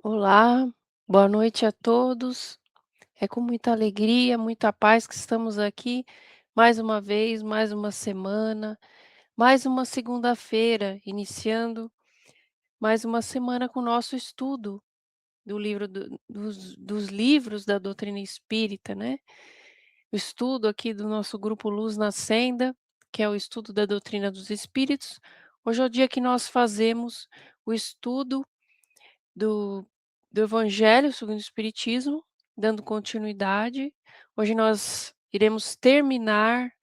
Olá, boa noite a todos. É com muita alegria, muita paz que estamos aqui mais uma vez, mais uma semana, mais uma segunda-feira, iniciando mais uma semana com o nosso estudo do livro dos livros da doutrina espírita, né? O estudo aqui do nosso grupo Luz na Senda, que é o estudo da doutrina dos espíritos. Hoje é o dia que nós fazemos o estudo do do Evangelho segundo o Espiritismo, dando continuidade. Hoje nós iremos terminar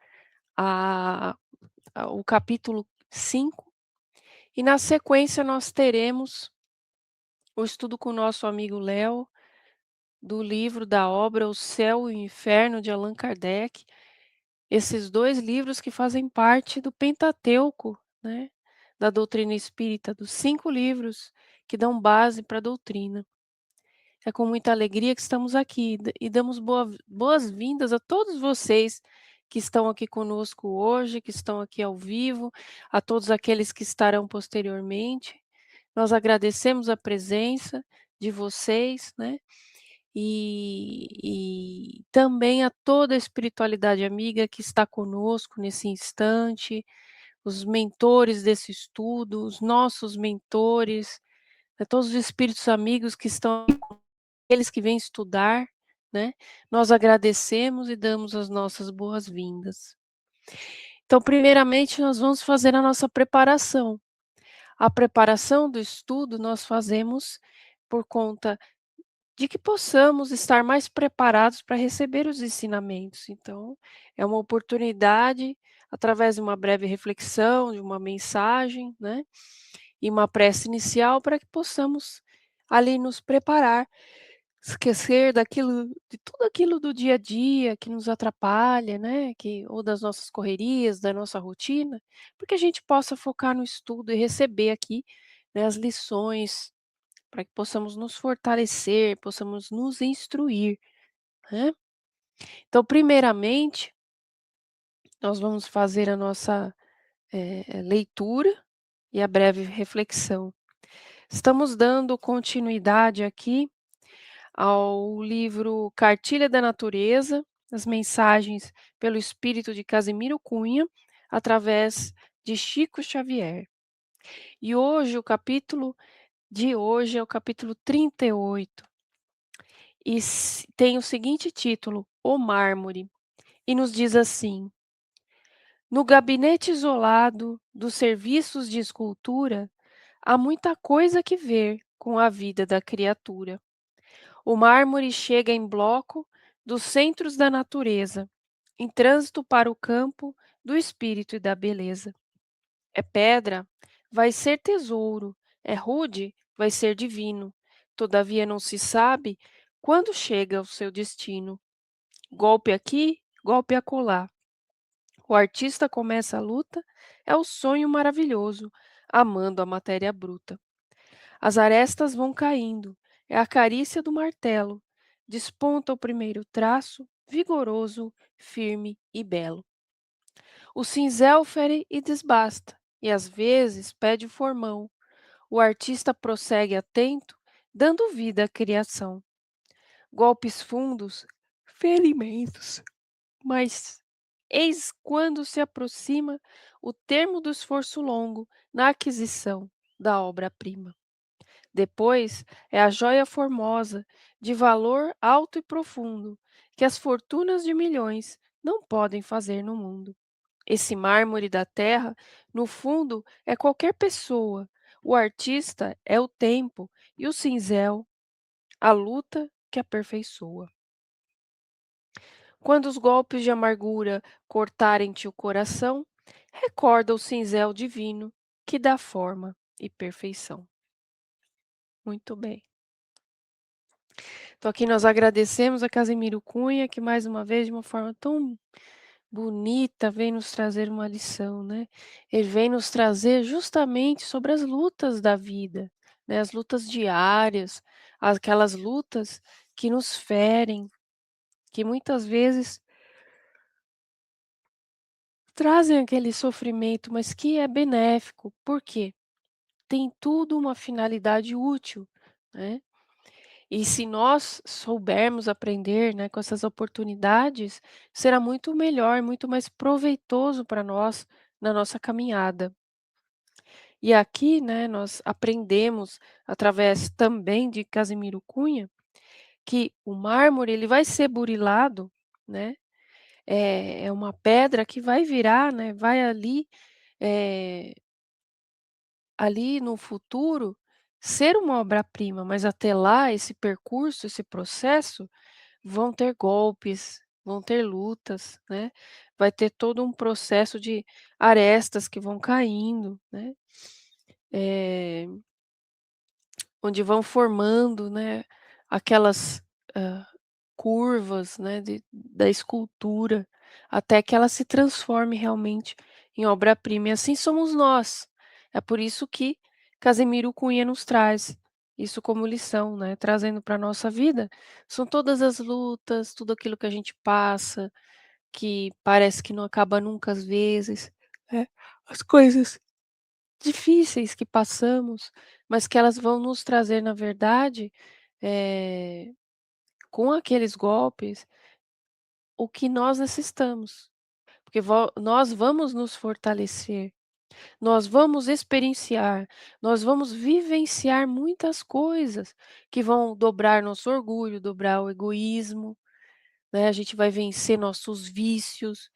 a o capítulo 5 e na sequência nós teremos o estudo com o nosso amigo Léo, do livro, da obra O Céu e o Inferno, de Allan Kardec. Esses 2 livros que fazem parte do Pentateuco, né, da doutrina espírita, dos 5 livros que dão base para a doutrina. É com muita alegria que estamos aqui e damos boas-vindas a todos vocês que estão aqui conosco hoje, que estão aqui ao vivo, a todos aqueles que estarão posteriormente. Nós agradecemos a presença de vocês, né, e também a toda a espiritualidade amiga que está conosco nesse instante, os mentores desse estudo, os nossos mentores, todos os espíritos amigos que estão aqueles que vêm estudar, né, nós agradecemos e damos as nossas boas-vindas. Então, primeiramente, nós vamos fazer a nossa preparação. A preparação do estudo nós fazemos por conta de que possamos estar mais preparados para receber os ensinamentos. Então, é uma oportunidade, através de uma breve reflexão, de uma mensagem, né, e uma prece inicial para que possamos ali nos preparar. Esquecer daquilo de tudo aquilo do dia a dia que nos atrapalha, né, que ou das nossas correrias, da nossa rotina, para que a gente possa focar no estudo e receber aqui, né, as lições, para que possamos nos fortalecer, possamos nos instruir, né. Então, primeiramente, nós vamos fazer a nossa, leitura e a breve reflexão. Estamos dando continuidade aqui ao livro Cartilha da Natureza, as mensagens pelo espírito de Casimiro Cunha, através de Chico Xavier. E hoje o capítulo de hoje é o capítulo 38 e tem o seguinte título: O Mármore, e nos diz assim: No gabinete isolado dos serviços de escultura, há muita coisa que ver com a vida da criatura. O mármore chega em bloco dos centros da natureza, em trânsito para o campo do espírito e da beleza. É pedra, vai ser tesouro, é rude, vai ser divino. Todavia não se sabe quando chega ao seu destino. Golpe aqui, golpe acolá. O artista começa a luta, é o sonho maravilhoso, amando a matéria bruta. As arestas vão caindo, é a carícia do martelo. Desponta o primeiro traço, vigoroso, firme e belo. O cinzel fere e desbasta, e às vezes pede o formão. O artista prossegue atento, dando vida à criação. Golpes fundos, ferimentos, mas eis quando se aproxima o termo do esforço longo na aquisição da obra-prima. Depois é a joia formosa, de valor alto e profundo, que as fortunas de milhões não podem fazer no mundo. Esse mármore da terra, no fundo, é qualquer pessoa. O artista é o tempo e o cinzel, a luta que aperfeiçoa. Quando os golpes de amargura cortarem-te o coração, recorda o cinzel divino que dá forma e perfeição. Muito bem. Então aqui nós agradecemos a Casimiro Cunha, que mais uma vez, de uma forma tão bonita, vem nos trazer uma lição, né. Ele vem nos trazer justamente sobre as lutas da vida, né, as lutas diárias, aquelas lutas que nos ferem, que muitas vezes trazem aquele sofrimento, mas que é benéfico. Por quê? Tem tudo uma finalidade útil, né. E se nós soubermos aprender, né, com essas oportunidades, será muito melhor, muito mais proveitoso para nós na nossa caminhada. E aqui, né, nós aprendemos através também de Casimiro Cunha, que o mármore ele vai ser burilado, né, é uma pedra que vai virar, né, vai ali, eh, ali no futuro ser uma obra-prima, mas até lá esse percurso, esse processo, vão ter golpes, vão ter lutas, né, vai ter todo um processo de arestas que vão caindo, né, eh, onde vão formando, né, aquelas, hã, curvas, né, da escultura, até que ela se transforme realmente em obra-prima, e assim somos nós. É por isso que Casemiro Cunha nos traz isso como lição, né, trazendo para a nossa vida, são todas as lutas, tudo aquilo que a gente passa, que parece que não acaba nunca às vezes, né, as coisas difíceis que passamos, mas que elas vão nos trazer, na verdade, eh, com aqueles golpes, o que nós necessitamos, porque nós vamos nos fortalecer, nós vamos experienciar, nós vamos vivenciar muitas coisas que vão dobrar nosso orgulho, dobrar o egoísmo, né, a gente vai vencer nossos vícios,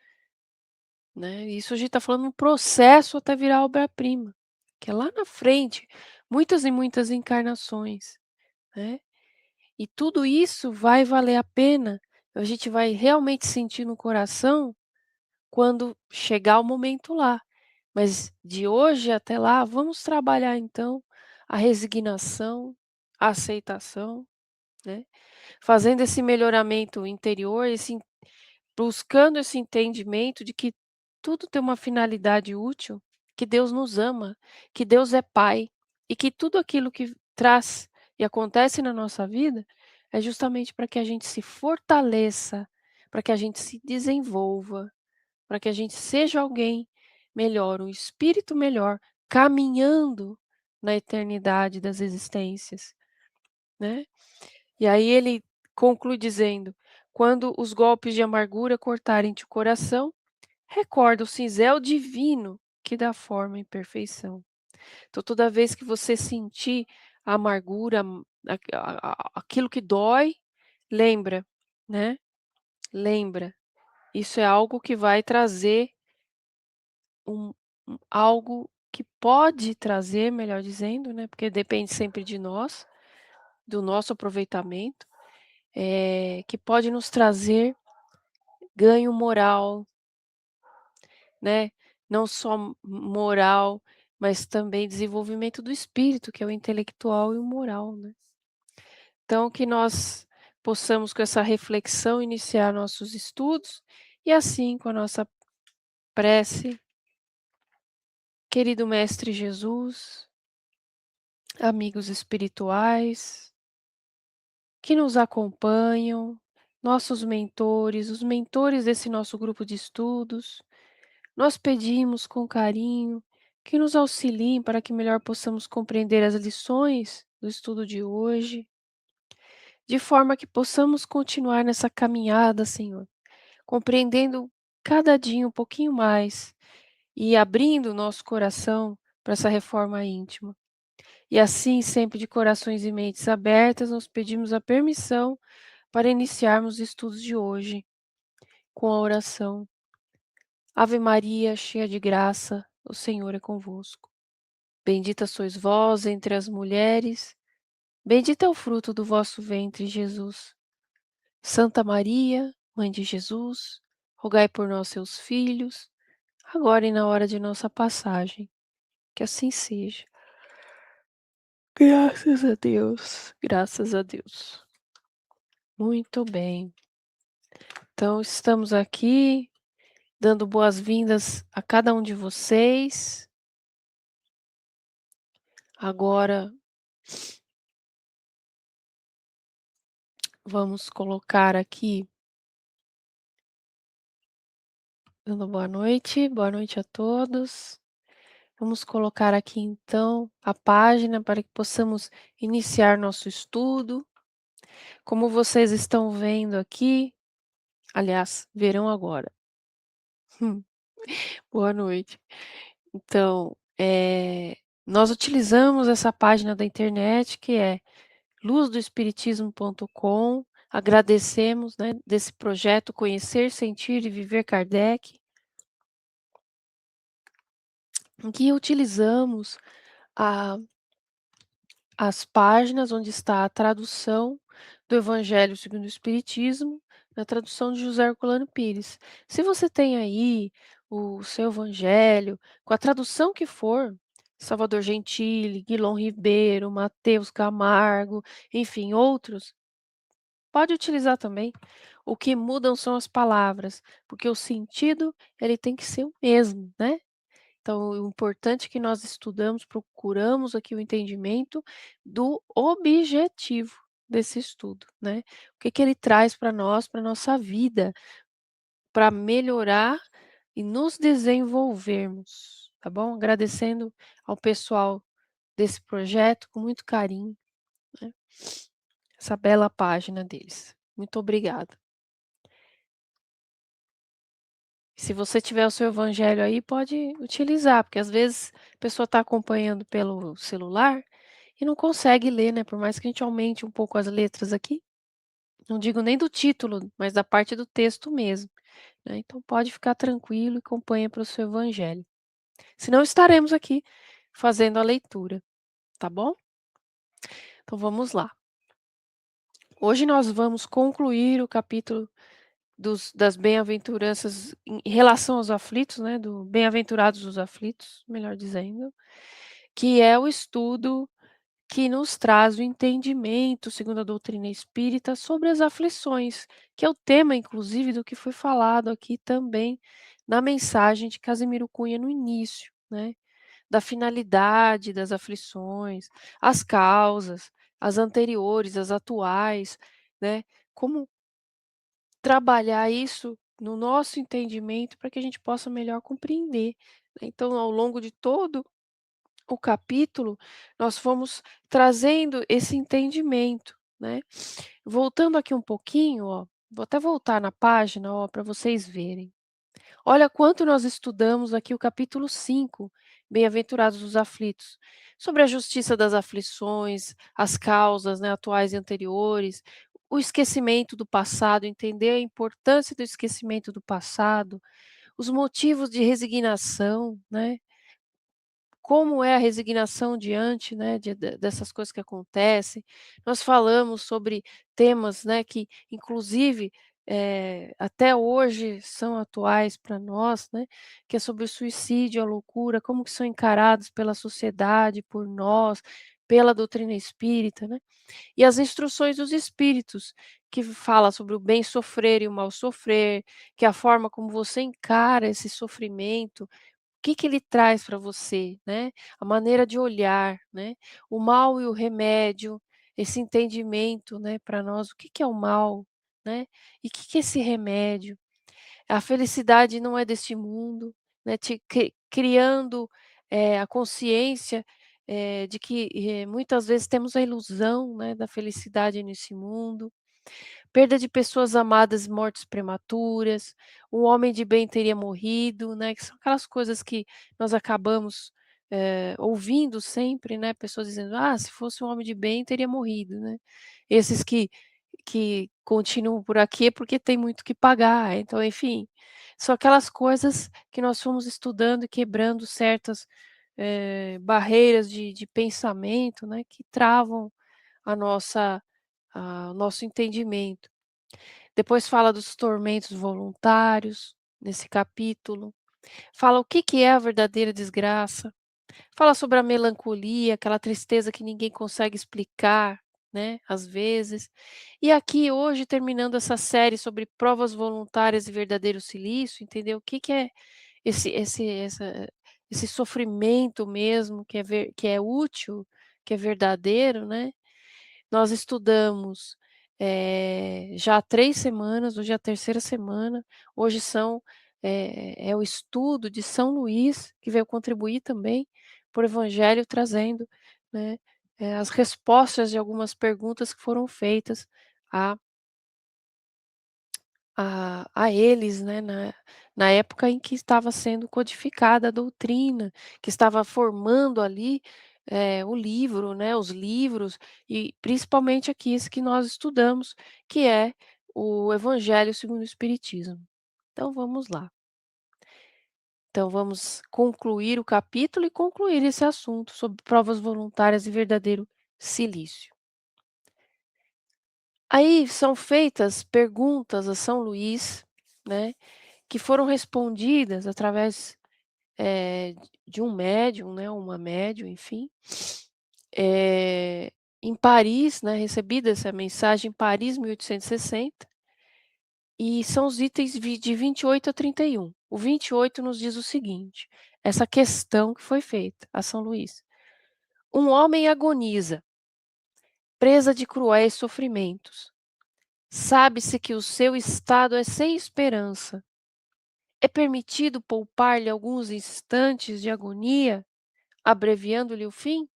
né, isso a gente está falando um processo até virar obra-prima, que é lá na frente, muitas e muitas encarnações, né. E tudo isso vai valer a pena, a gente vai realmente sentir no coração quando chegar o momento lá. Mas de hoje até lá, vamos trabalhar então a resignação, a aceitação, né, fazendo esse melhoramento interior, buscando esse entendimento de que tudo tem uma finalidade útil, que Deus nos ama, que Deus é Pai e que tudo aquilo que traz e acontece na nossa vida é justamente para que a gente se fortaleça, para que a gente se desenvolva, para que a gente seja alguém melhor, um espírito melhor, caminhando na eternidade das existências, né. E aí ele conclui dizendo: "Quando os golpes de amargura cortarem-te o coração, recorda o cinzel divino que dá forma e perfeição". Então toda vez que você sentir a amargura, aquilo que dói, lembra, né, lembra. Isso é algo que vai trazer um algo que pode trazer, melhor dizendo, né, porque depende sempre de nós, do nosso aproveitamento, que pode nos trazer ganho moral, né, não só moral, mas também desenvolvimento do espírito, que é o intelectual e o moral, né. Então que nós possamos com essa reflexão iniciar nossos estudos, e assim com a nossa prece: "Querido mestre Jesus, amigos espirituais que nos acompanham, nossos mentores, os mentores desse nosso grupo de estudos, nós pedimos com carinho que nos auxiliem para que melhor possamos compreender as lições do estudo de hoje, de forma que possamos continuar nessa caminhada, Senhor, compreendendo cada dia um pouquinho mais e abrindo o nosso coração para essa reforma íntima. E assim, sempre de corações e mentes abertas, nós pedimos a permissão para iniciarmos os estudos de hoje com a oração: Ave Maria, cheia de graça, o Senhor é convosco. Bendita sois vós entre as mulheres, bendito é o fruto do vosso ventre, Jesus. Santa Maria, Mãe de Jesus, rogai por nós, seus filhos, agora e na hora de nossa passagem. Que assim seja. Graças a Deus, graças a Deus. Muito bem. Então, estamos aqui dando boas-vindas a cada um de vocês. Agora vamos colocar aqui, dando boa noite a todos. Vamos colocar aqui então a página para que possamos iniciar nosso estudo. Como vocês estão vendo aqui, aliás, verão agora. Hum, boa noite. Então, nós utilizamos essa página da internet que é luzdoespiritismo.com. Agradecemos, né, desse projeto Conhecer, Sentir e Viver Kardec, em que utilizamos a as páginas onde está a tradução do Evangelho segundo o Espiritismo, na tradução de José Herculano Pires. Se você tem aí o seu Evangelho, com a tradução que for, Salvador Gentili, Guilom Ribeiro, Mateus Camargo, enfim, outros, pode utilizar também. O que mudam são as palavras, porque o sentido ele tem que ser o mesmo, né? Então, o importante é que nós estudamos, procuramos aqui o entendimento do objetivo desse estudo, né. O que que ele traz para nós, para nossa vida, para melhorar e nos desenvolvermos, tá bom? Agradecendo ao pessoal desse projeto com muito carinho, né, essa bela página deles. Muito obrigada. Se você tiver o seu evangelho aí, pode utilizar, porque às vezes a pessoa está acompanhando pelo celular e não consegue ler, né, por mais que a gente aumente um pouco as letras aqui, não digo nem do título, mas da parte do texto mesmo, né, então pode ficar tranquilo e acompanha para o seu evangelho. Senão estaremos aqui fazendo a leitura, tá bom? Então vamos lá. Hoje nós vamos concluir o capítulo das bem-aventuranças em relação aos aflitos, né, do bem-aventurados os aflitos, melhor dizendo, que é o estudo que nos traz o entendimento, segundo a doutrina espírita, sobre as aflições, que é o tema, inclusive, do que foi falado aqui também na mensagem de Casimiro Cunha no início, né? Da finalidade das aflições, as causas, as anteriores, as atuais, né? Como trabalhar isso no nosso entendimento para que a gente possa melhor compreender, né. Então, ao longo de todo o capítulo, nós fomos trazendo esse entendimento, né. Voltando aqui um pouquinho, ó, vou até voltar na página, ó, para vocês verem. Olha quanto nós estudamos aqui o capítulo 5, Bem-aventurados os aflitos, sobre a justiça das aflições, as causas, né, atuais e anteriores, o esquecimento do passado, entender a importância do esquecimento do passado, os motivos de resignação, né, como é a resignação diante, né, dessas coisas que acontecem. Nós falamos sobre temas, né, que inclusive, até hoje são atuais para nós, né, que é sobre o suicídio, a loucura, como que são encarados pela sociedade, por nós, pela doutrina espírita, né. E as instruções dos espíritos, que fala sobre o bem sofrer e o mal sofrer, que é a forma como você encara esse sofrimento, que ele traz para você, né, a maneira de olhar, né, o mal e o remédio, esse entendimento, né, para nós, o que é o mal, né, e o que é esse remédio. A felicidade não é deste mundo, né, te criando, a consciência, de que, muitas vezes temos a ilusão, né, da felicidade nesse mundo. Perda de pessoas amadas, mortes prematuras, um homem de bem teria morrido, né, que são aquelas coisas que nós acabamos, ouvindo sempre, né, pessoas dizendo: "Ah, se fosse um homem de bem teria morrido", né. Esses que continuam por aqui é porque tem muito que pagar, então enfim, são aquelas coisas que nós fomos estudando e quebrando certas, barreiras de pensamento, né, que travam a nossa o nosso entendimento. Depois fala dos tormentos voluntários, nesse capítulo. Fala o que é a verdadeira desgraça. Fala sobre a melancolia, aquela tristeza que ninguém consegue explicar, né, às vezes. E aqui hoje, terminando essa série sobre provas voluntárias e verdadeiro silício, entendeu? O que é esse sofrimento mesmo que é útil, que é verdadeiro, né? Nós estudamos, já há 3 semanas, hoje é a terceira semana, hoje é o estudo de São Luís, que veio contribuir também para o evangelho trazendo, né. as respostas de algumas perguntas que foram feitas a a eles, né, na época em que estava sendo codificada a doutrina, que estava formando ali, o livro, né, os livros, e principalmente aqui esse que nós estudamos, que é o Evangelho segundo o Espiritismo. Então vamos lá. Então vamos concluir o capítulo e concluir esse assunto sobre provas voluntárias e verdadeiro silício. Aí são feitas perguntas a São Luís, né, que foram respondidas através, de um médium, né, uma médium, enfim, em Paris, né, recebida essa mensagem em Paris, 1860, e são os itens de 28 a 31. O 28 nos diz o seguinte, essa questão que foi feita a São Luís: "Um homem agoniza, presa de cruéis sofrimentos. Sabe-se que o seu estado é sem esperança. É permitido poupar-lhe alguns instantes de agonia, abreviando-lhe o fim?"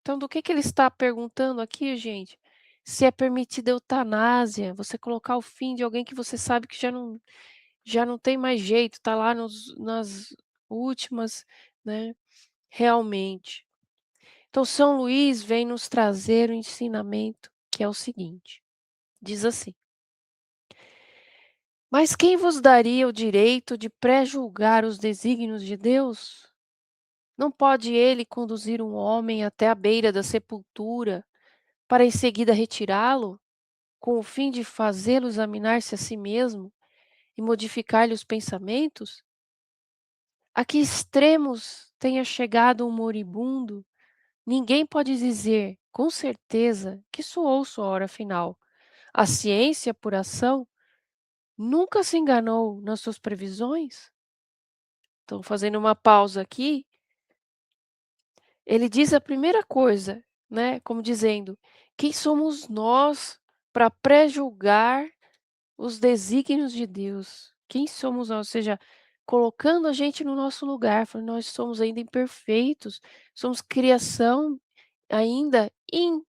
Então, do que ele está perguntando aqui, gente? Se é permitida eutanásia, você colocar o fim de alguém que você sabe que já não tem mais jeito, está lá nas últimas, né, realmente. Então, São Luís vem nos trazer o ensinamento que é o seguinte, diz assim: "Mas quem vos daria o direito de pré-julgar os desígnios de Deus? Não pode ele conduzir um homem até a beira da sepultura, para em seguida retirá-lo, com o fim de fazê-lo examinar-se a si mesmo e modificar-lhe os pensamentos? A que extremos tenha chegado um moribundo, ninguém pode dizer, com certeza, que soou sua hora final. A ciência, por ação, nunca se enganou nas suas previsões?" Então, fazendo uma pausa aqui, ele diz a primeira coisa, né, como dizendo: "Quem somos nós para pré-julgar os desígnios de Deus? Quem somos nós?" Ou seja, colocando a gente no nosso lugar, falando: "Nós somos ainda imperfeitos, somos criação ainda em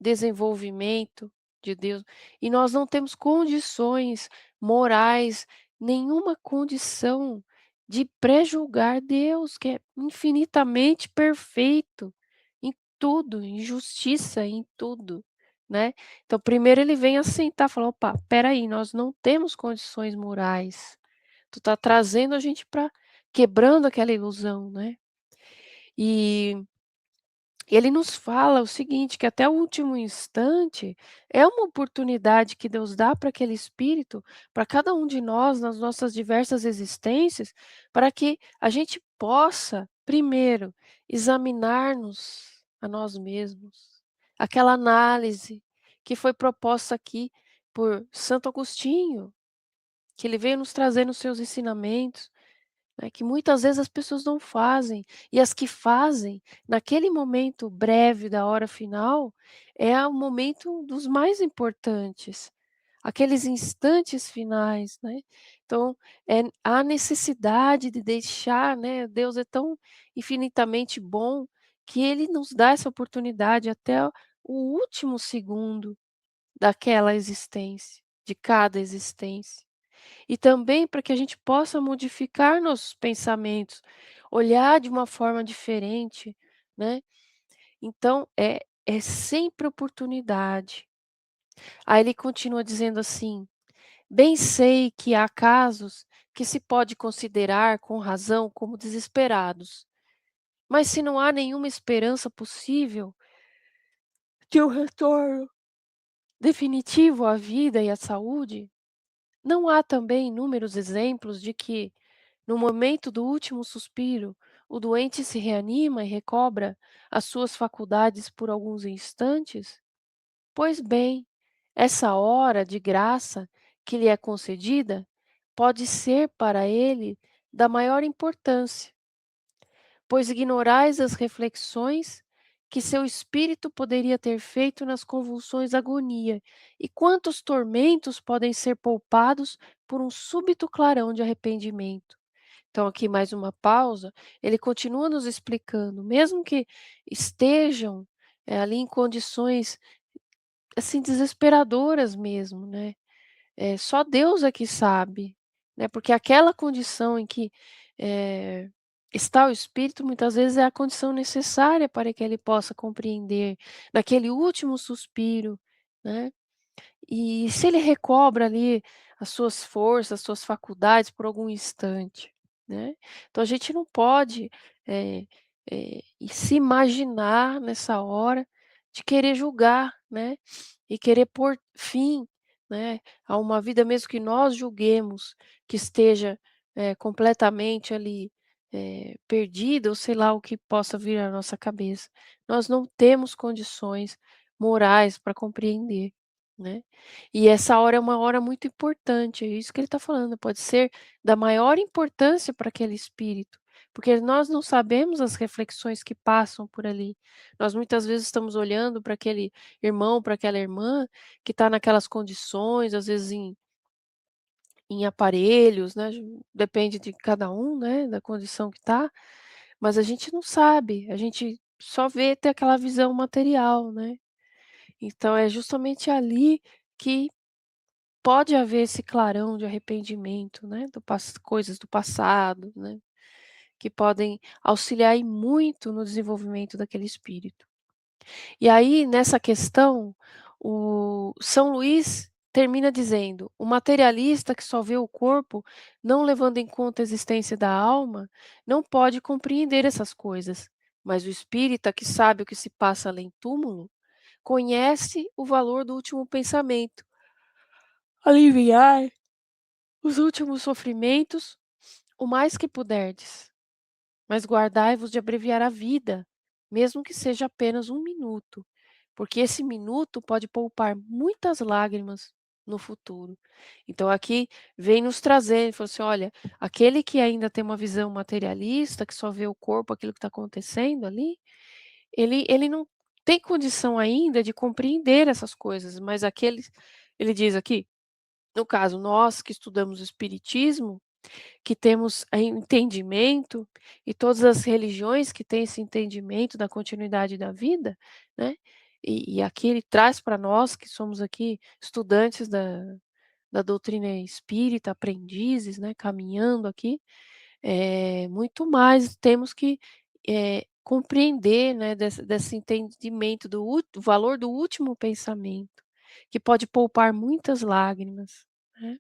desenvolvimento de Deus, e nós não temos condições morais, nenhuma condição de pré-julgar Deus, que é infinitamente perfeito em tudo, em justiça em tudo", né. Então primeiro ele vem assentar, falar: "Opa, espera aí, nós não temos condições morais, tu está trazendo a gente para quebrando aquela ilusão, né". E ele nos fala o seguinte, que até o último instante é uma oportunidade que Deus dá para aquele espírito, para cada um de nós, nas nossas diversas existências, para que a gente possa, primeiro, examinar-nos a nós mesmos. Aquela análise que foi proposta aqui por Santo Agostinho, que ele veio nos trazer nos seus ensinamentos, né, que muitas vezes as pessoas não fazem, e as que fazem, naquele momento breve da hora final, é o momento dos mais importantes, aqueles instantes finais, né. Então, a necessidade de deixar, né, Deus é tão infinitamente bom, que Ele nos dá essa oportunidade até o último segundo daquela existência, de cada existência. E também para que a gente possa modificar nossos pensamentos, olhar de uma forma diferente, né. Então é sempre oportunidade. Aí ele continua dizendo assim: "Bem sei que há casos que se pode considerar com razão como desesperados, mas se não há nenhuma esperança possível de um retorno definitivo à vida e à saúde, não há também inúmeros exemplos de que, no momento do último suspiro, o doente se reanima e recobra as suas faculdades por alguns instantes? Pois bem, essa hora de graça que lhe é concedida pode ser para ele da maior importância, pois ignorais as reflexões que seu espírito poderia ter feito nas convulsões da agonia, e quantos tormentos podem ser poupados por um súbito clarão de arrependimento. Então, aqui mais uma pausa, ele continua nos explicando, mesmo que estejam ali em condições, assim, desesperadoras mesmo, né. Só Deus é que sabe, né, porque aquela condição em que, eh, está o espírito, muitas vezes é a condição necessária para que ele possa compreender, naquele último suspiro, né. E se ele recobra ali as suas forças, as suas faculdades por algum instante, né. Então a gente não pode, eh e se imaginar nessa hora de querer julgar, né, e querer pôr fim, né, a uma vida mesmo que nós julguemos que esteja, completamente ali, perdida ou sei lá o que possa vir à nossa cabeça. Nós não temos condições morais para compreender, né. E essa hora é uma hora muito importante, é isso que ele está falando, pode ser da maior importância para aquele espírito, porque nós não sabemos as reflexões que passam por ali. Nós muitas vezes estamos olhando para aquele irmão, para aquela irmã que está naquelas condições, às vezes em aparelhos, né, depende de cada um, né, da condição que está, mas a gente não sabe, a gente só vê ter aquela visão material, né. Então é justamente ali que pode haver esse clarão de arrependimento, né, do coisas do passado, né, que podem auxiliar e muito no desenvolvimento daquele espírito. E aí, nessa questão, o São Luís termina dizendo: "O materialista que só vê o corpo, não levando em conta a existência da alma, não pode compreender essas coisas, mas o espírita que sabe o que se passa além túmulo, conhece o valor do último pensamento, aliviar os últimos sofrimentos o mais que puderdes, mas guardai-vos de abreviar a vida, mesmo que seja apenas um minuto, porque esse minuto pode poupar muitas lágrimas no futuro." Então aqui vem nos trazer, ele falou assim: "Olha, aquele que ainda tem uma visão materialista, que só vê o corpo, aquilo que está acontecendo ali, ele não tem condição ainda de compreender essas coisas, mas aqueles", ele diz aqui, no caso nós que estudamos o espiritismo, que temos entendimento, e todas as religiões que têm esse entendimento da continuidade da vida, né, e aqui ele traz para nós que somos aqui estudantes da doutrina espírita, aprendizes, né, caminhando aqui, muito mais temos que, compreender, né, desse entendimento do valor do último pensamento, que pode poupar muitas lágrimas, né,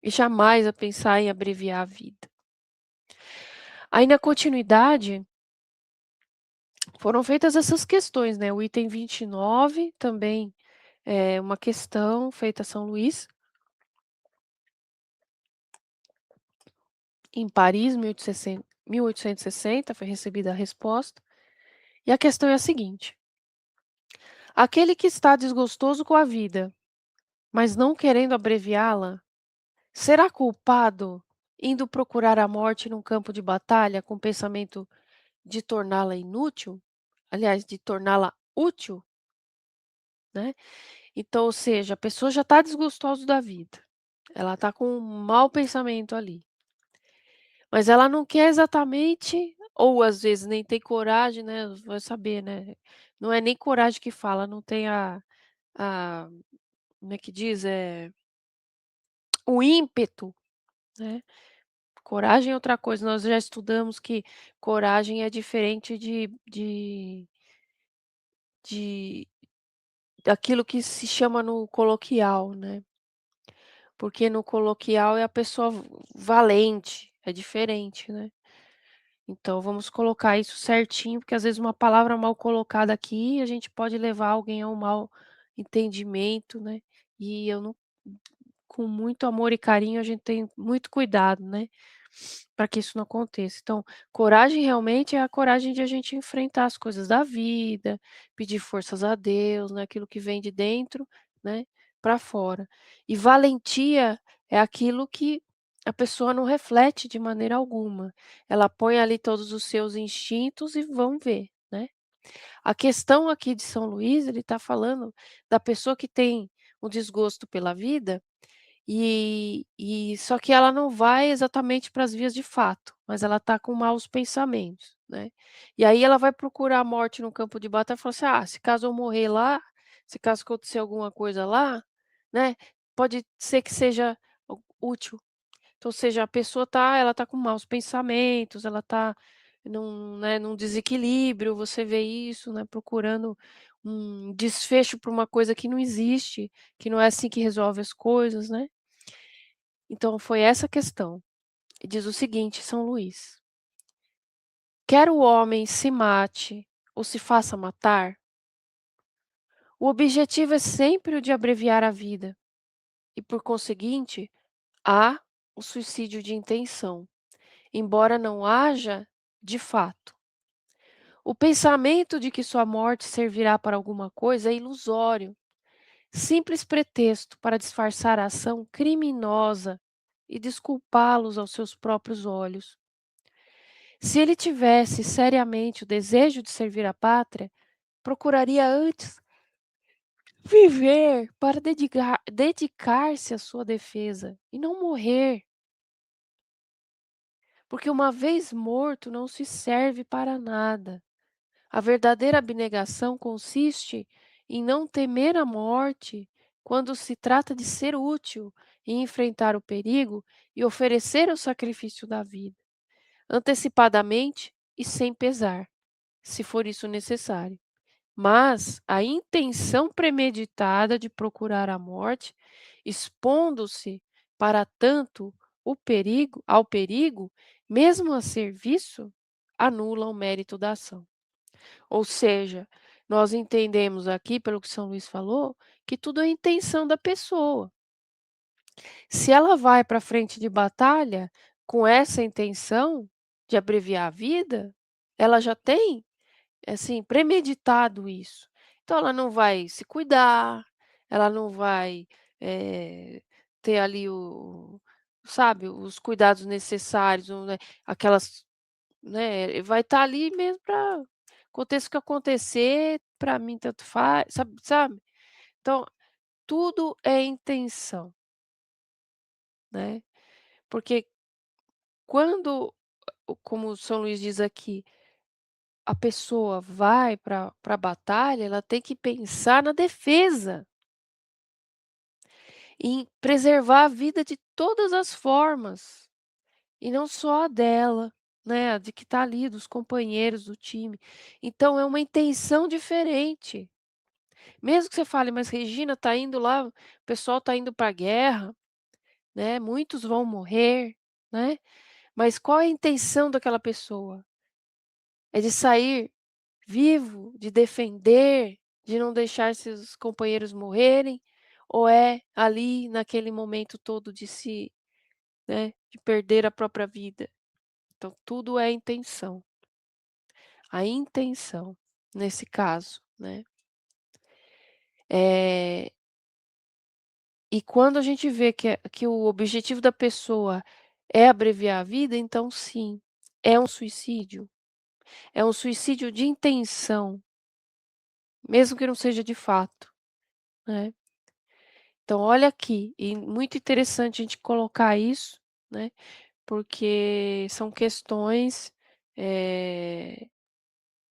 e jamais a pensar em abreviar a vida. Aí na continuidade, foram feitas essas questões, né, o item 29 também é uma questão feita a São Luís, em Paris, 1860, foi recebida a resposta, e a questão é a seguinte: "Aquele que está desgostoso com a vida, mas não querendo abreviá-la, será culpado indo procurar a morte num campo de batalha com o pensamento de torná-la inútil? Aliás, de torná-la útil?", né. Então, ou seja, a pessoa já está desgostosa da vida, ela está com um mau pensamento ali, mas ela não quer exatamente, ou às vezes nem tem coragem, né, vai saber, né, não é nem coragem que fala, não tem a como é que diz? O ímpeto, né. Coragem é outra coisa, nós já estudamos que coragem é diferente de daquilo que se chama no coloquial, né. Porque no coloquial é a pessoa valente, é diferente, né. Então vamos colocar isso certinho, porque às vezes uma palavra mal colocada aqui, a gente pode levar alguém a um mau entendimento, né. E eu não, com muito amor e carinho, a gente tem muito cuidado, né, para que isso não aconteça. Então, coragem realmente é a coragem de a gente enfrentar as coisas da vida, pedir forças a Deus, né, aquilo que vem de dentro, né, para fora. E valentia é aquilo que a pessoa não reflete de maneira alguma. Ela põe ali todos os seus instintos e vão ver, né. A questão aqui de São Luís, ele está falando da pessoa que tem um desgosto pela vida, só que ela não vai exatamente para as vias de fato, mas ela está com maus pensamentos, né. E aí ela vai procurar a morte no campo de batalha e fala assim: "Ah, se caso eu morrer lá, se caso acontecer alguma coisa lá, né, pode ser que seja útil". Então, ou seja, a pessoa ela tá com maus pensamentos, ela tá num desequilíbrio, você vê isso, né, procurando um desfecho para uma coisa que não existe, que não é assim que resolve as coisas, né. Então foi essa questão. E diz o seguinte, São Luís: "Quer o homem se mate ou se faça matar, o objetivo é sempre o de abreviar a vida e, por conseguinte, há o suicídio de intenção, embora não haja de fato. O pensamento de que sua morte servirá para alguma coisa é ilusório, simples pretexto para disfarçar a ação criminosa e desculpá-los aos seus próprios olhos. Se ele tivesse seriamente o desejo de servir a pátria, procuraria antes viver para dedicar-se à sua defesa e não morrer, porque uma vez morto não se serve para nada. A verdadeira abnegação consiste em não temer a morte quando se trata de ser útil e enfrentar o perigo e oferecer o sacrifício da vida, antecipadamente e sem pesar, se for isso necessário. Mas a intenção premeditada de procurar a morte, expondo-se para tanto ao perigo, mesmo a serviço, anula o mérito da ação. Ou seja, nós entendemos aqui, pelo que São Luís falou, que tudo é intenção da pessoa. Se ela vai para frente de batalha com essa intenção de abreviar a vida, ela já tem, assim, premeditado isso. Então ela não vai se cuidar, ela não vai, ter ali sabe, os cuidados necessários, né, aquelas, né, vai estar ali mesmo para aconteça o que acontecer, para mim tanto faz, sabe. Então, tudo é intenção, né, porque quando, como São Luís diz aqui, a pessoa vai para a batalha, ela tem que pensar na defesa, em preservar a vida de todas as formas, e não só a dela, né, a de que está ali, dos companheiros do time. Então é uma intenção diferente. Mesmo que você fale: "Mas Regina, tá indo lá, o pessoal tá indo para a guerra, né, muitos vão morrer", né, mas qual é a intenção daquela pessoa? É de sair vivo, de defender, de não deixar seus companheiros morrerem, ou é ali naquele momento todo de se, né, de perder a própria vida? Então tudo é intenção, a intenção, nesse caso, né. Eh E quando a gente vê que o objetivo da pessoa é abreviar a vida, então sim, é um suicídio. É um suicídio de intenção, mesmo que não seja de fato, né. Então olha aqui, e muito interessante a gente colocar isso, né, porque são questões, eh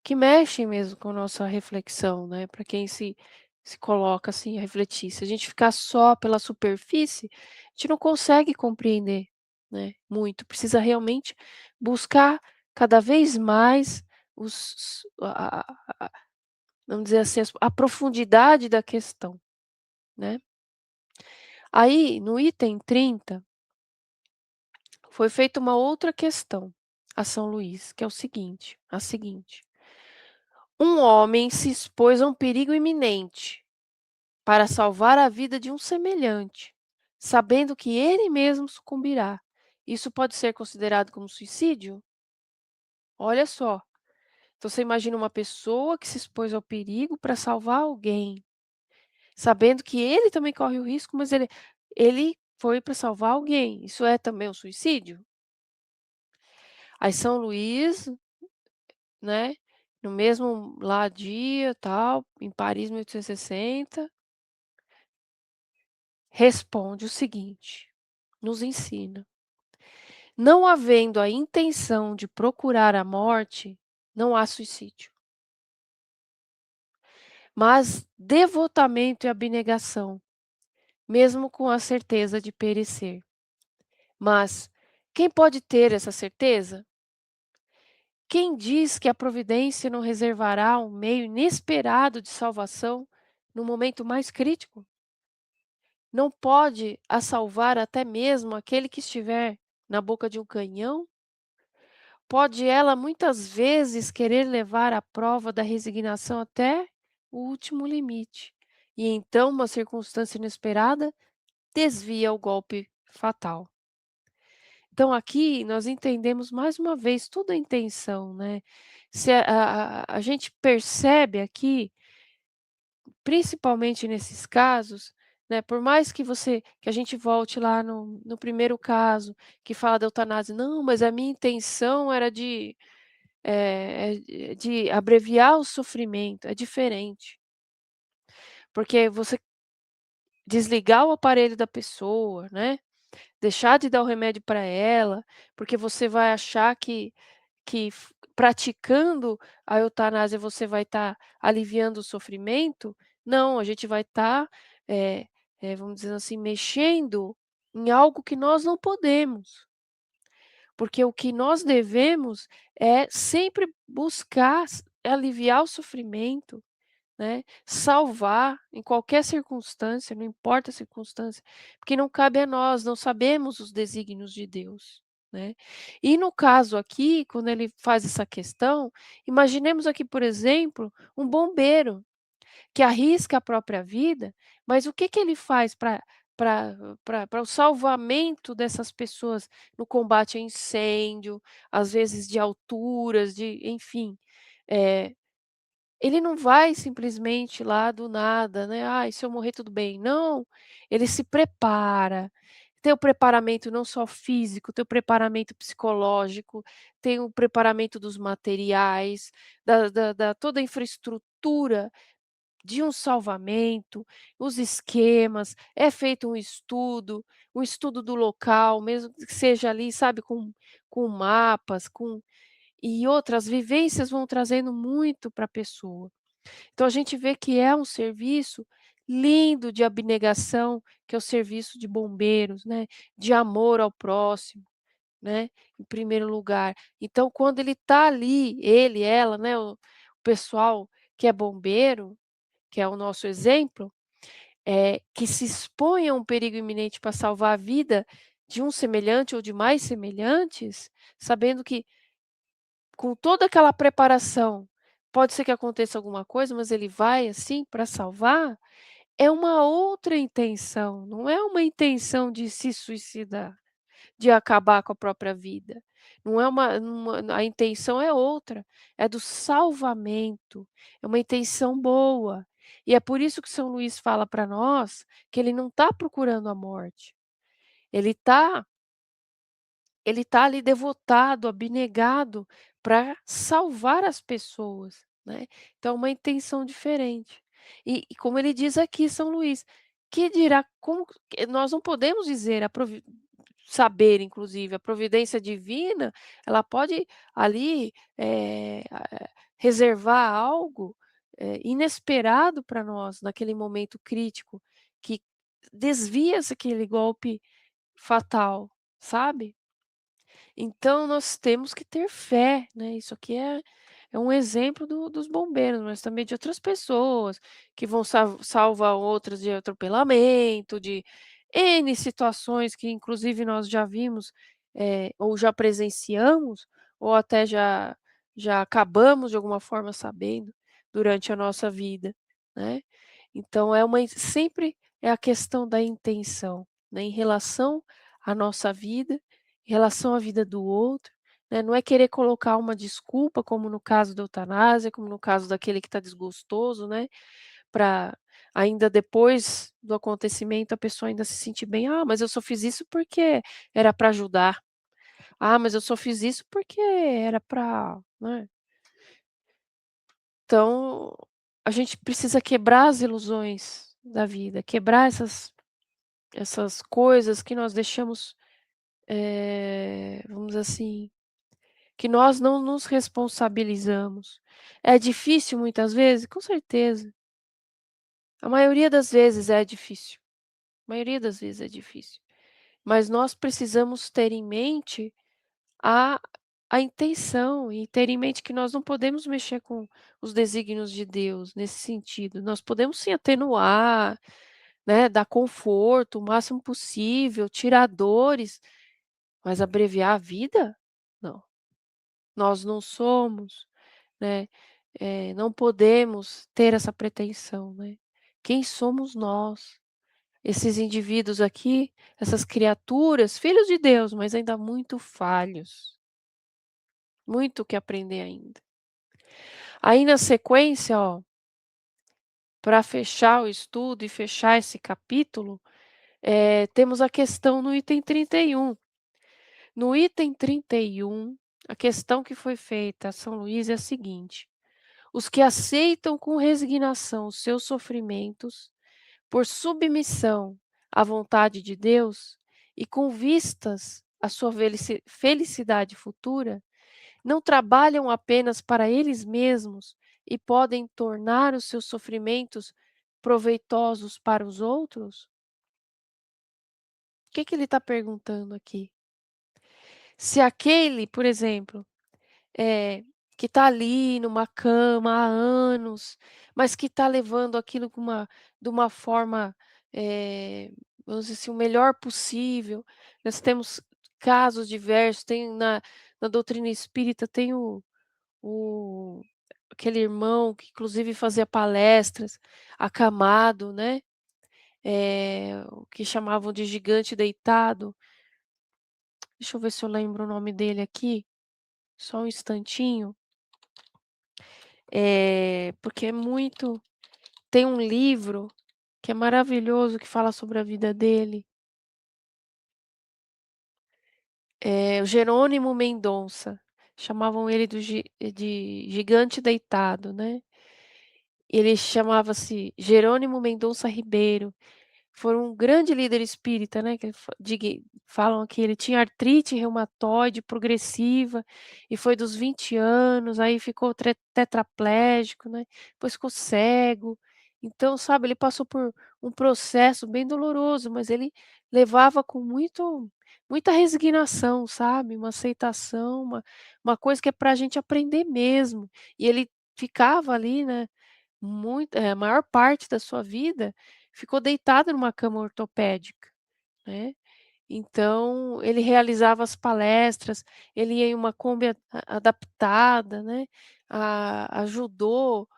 que mexem mesmo com a nossa reflexão, né, para quem se coloca, assim, a refletir. Se a gente ficar só pela superfície, a gente não consegue compreender, né, muito. Precisa realmente buscar cada vez mais os a vamos dizer assim, a profundidade da questão, né. Aí, no item 30 foi feita uma outra questão a São Luís, que é a seguinte: "Um homem se expôs a um perigo iminente para salvar a vida de um semelhante, sabendo que ele mesmo sucumbirá. Isso pode ser considerado como suicídio?" Olha só. Então você imagina uma pessoa que se expôs ao perigo para salvar alguém, sabendo que ele também corre o risco, mas ele foi para salvar alguém. Isso é também um suicídio? Aí São Luís, né, no mesmo lá dia, tal, em Paris, 1860, responde o seguinte, nos ensina: "Não havendo a intenção de procurar a morte, não há suicídio, mas devotamento e abnegação, mesmo com a certeza de perecer. Mas quem pode ter essa certeza? Quem diz que a providência não reservará um meio inesperado de salvação no momento mais crítico? Não pode a salvar até mesmo aquele que estiver na boca de um canhão? Pode ela muitas vezes querer levar a prova da resignação até o último limite, e então uma circunstância inesperada desvia o golpe fatal. Então aqui nós entendemos mais uma vez tudo a intenção, né. Se a gente percebe aqui, principalmente nesses casos, né, por mais que a gente volte lá no primeiro caso, que fala da eutanásia: "Não, mas a minha intenção era de abreviar o sofrimento", é diferente, porque você desligar o aparelho da pessoa, né, deixar de dar o remédio para ela, porque você vai achar que praticando a eutanásia você vai estar aliviando o sofrimento, não, a gente vai estar, eh vamos dizer assim, mexendo em algo que nós não podemos, porque o que nós devemos é sempre buscar aliviar o sofrimento, né, salvar em qualquer circunstância, não importa a circunstância, porque não cabe a nós, não sabemos os desígnios de Deus, né. E no caso aqui, quando ele faz essa questão, imaginemos aqui, por exemplo, um bombeiro que arrisca a própria vida, mas o que que ele faz para o salvamento dessas pessoas no combate a incêndio, às vezes de alturas, de enfim, eh ele não vai simplesmente lá do nada, né: "Ai, se eu morrer tudo bem", não, ele se prepara, tem o preparamento não só físico, tem o preparamento psicológico, tem o preparamento dos materiais, da toda a infraestrutura de um salvamento, os esquemas, é feito um estudo do local, mesmo que seja ali, sabe, com mapas, com e outras vivências vão trazendo muito para a pessoa. Então a gente vê que é um serviço lindo de abnegação, que é o serviço de bombeiros, né, de amor ao próximo, né, em primeiro lugar. Então quando ele está ali, ele, ela, né, o pessoal que é bombeiro, que é o nosso exemplo, que se expõe a um perigo iminente para salvar a vida de um semelhante ou de mais semelhantes, sabendo que com toda aquela preparação, pode ser que aconteça alguma coisa, mas ele vai, assim, para salvar, é uma outra intenção, não é uma intenção de se suicidar, de acabar com a própria vida. Não é a intenção é outra, é do salvamento, é uma intenção boa. E é por isso que São Luís fala para nós que ele não está procurando a morte, ele está ele está ali devotado, abnegado para salvar as pessoas, né. Então é uma intenção diferente. E como ele diz aqui São Luís, que dirá como que nós não podemos dizer saber inclusive, a providência divina, ela pode ali, reservar algo, inesperado para nós naquele momento crítico, que desvia-se aquele golpe fatal, sabe? Então nós temos que ter fé, né, isso aqui é um exemplo dos bombeiros, mas também de outras pessoas que vão salvar outras de atropelamento, de N situações que inclusive nós já vimos, ou já presenciamos, ou até já acabamos de alguma forma sabendo durante a nossa vida, né. Então sempre é a questão da intenção, né, em relação à nossa vida, em relação à vida do outro, né, não é querer colocar uma desculpa, como no caso da eutanásia, como no caso daquele que está desgostoso, né, para ainda depois do acontecimento a pessoa ainda se sentir bem: "Ah, mas eu só fiz isso porque era para ajudar. Ah, mas eu só fiz isso porque era para", né. Então, a gente precisa quebrar as ilusões da vida, quebrar essas coisas que nós deixamos, vamos dizer assim, que nós não nos responsabilizamos. É difícil muitas vezes? Com certeza. A maioria das vezes é difícil. A maioria das vezes é difícil. Mas nós precisamos ter em mente a a intenção e ter em mente que nós não podemos mexer com os desígnios de Deus nesse sentido. Nós podemos sim atenuar, né, dar conforto o máximo possível, tirar dores, mas abreviar a vida? Não. Nós não somos, né, não podemos ter essa pretensão, né. Quem somos nós? Esses indivíduos aqui, essas criaturas, filhos de Deus, mas ainda muito falhos, muito o que aprender ainda. Aí na sequência, ó, para fechar o estudo e fechar esse capítulo, temos a questão no item 31. No item 31, a questão que foi feita a São Luís é a seguinte: os que aceitam com resignação os seus sofrimentos, por submissão à vontade de Deus e com vistas à sua felicidade futura, não trabalham apenas para eles mesmos e podem tornar os seus sofrimentos proveitosos para os outros? O que que ele está perguntando aqui? Se aquele, por exemplo, Eh, que está ali numa cama há anos, mas que está levando aquilo com uma de uma forma, vamos dizer assim, o melhor possível. Nós temos casos diversos, tem na doutrina espírita tem o aquele irmão que inclusive fazia palestras, acamado, né, o que chamavam de gigante deitado. Deixa eu ver se eu lembro o nome dele aqui, só um instantinho. Porque é muito tem um livro que é maravilhoso, que fala sobre a vida dele, o Jerônimo Mendonça, chamavam ele de gigante deitado, né. Ele chamava-se Jerônimo Mendonça Ribeiro. Foi um grande líder espírita, né, que ele falam que ele tinha artrite reumatoide progressiva e foi dos 20 anos, aí ficou tetraplégico, né, depois ficou cego. Então, sabe, ele passou por um processo bem doloroso, mas ele levava com muita resignação, sabe, uma aceitação, uma coisa que é para a gente aprender mesmo. E ele ficava ali, né, a maior parte da sua vida ficou deitado numa cama ortopédica, né. Então, ele realizava as palestras, ele ia em uma Kombi adaptada, né, ajudou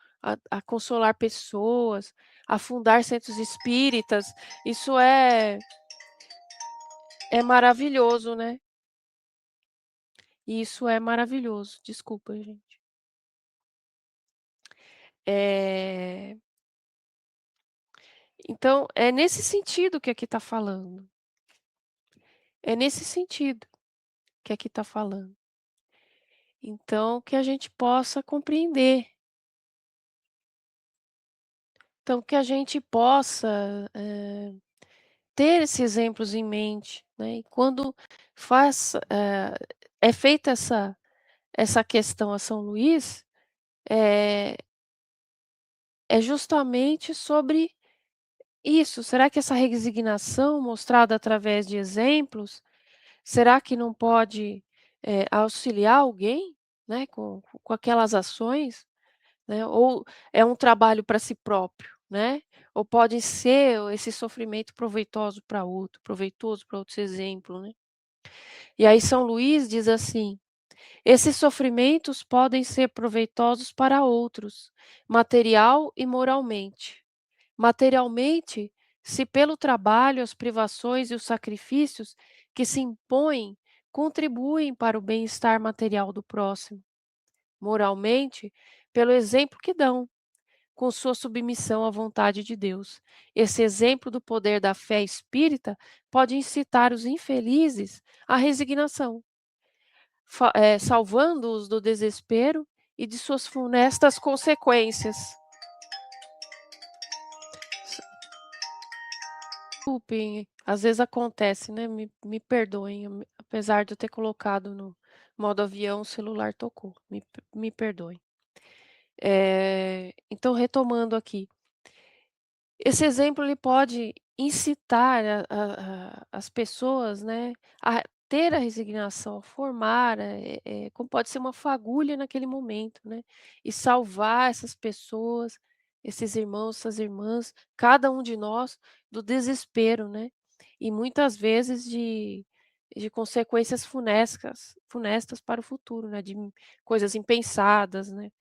a consolar pessoas, a fundar centros espíritas. Isso é maravilhoso, né. Isso é maravilhoso. Desculpa, gente. Eh, então, é nesse sentido que aqui está falando. É nesse sentido que aqui está falando. Então, que a gente possa compreender. Então, que a gente possa, ter esses exemplos em mente, né, e quando faz, é feita essa questão a São Luís, é é justamente sobre isso. Será que essa resignação mostrada através de exemplos, será que não pode, auxiliar alguém, né, com aquelas ações? Né, ou é um trabalho para si próprio, né, ou pode ser esse sofrimento proveitoso para outros exemplo, né. E aí São Luís diz assim: "Esses sofrimentos podem ser proveitosos para outros, material e moralmente. Materialmente, se pelo trabalho, as privações e os sacrifícios que se impõem contribuem para o bem-estar material do próximo. Moralmente, pelo exemplo que dão, com sua submissão à vontade de Deus. Esse exemplo do poder da fé espírita pode incitar os infelizes à resignação, salvando-os do desespero e de suas funestas consequências." Desculpem, às vezes acontece, né, me perdoem, apesar de eu ter colocado Modo avião, o celular tocou, me perdoem. Então retomando aqui, esse exemplo ele pode incitar as pessoas, né, a ter a resignação, a formar, como pode ser uma fagulha naquele momento, né, e salvar essas pessoas, esses irmãos, essas irmãs, cada um de nós, do desespero, né, e muitas vezes de consequências funestas para o futuro, né, de coisas impensadas, né.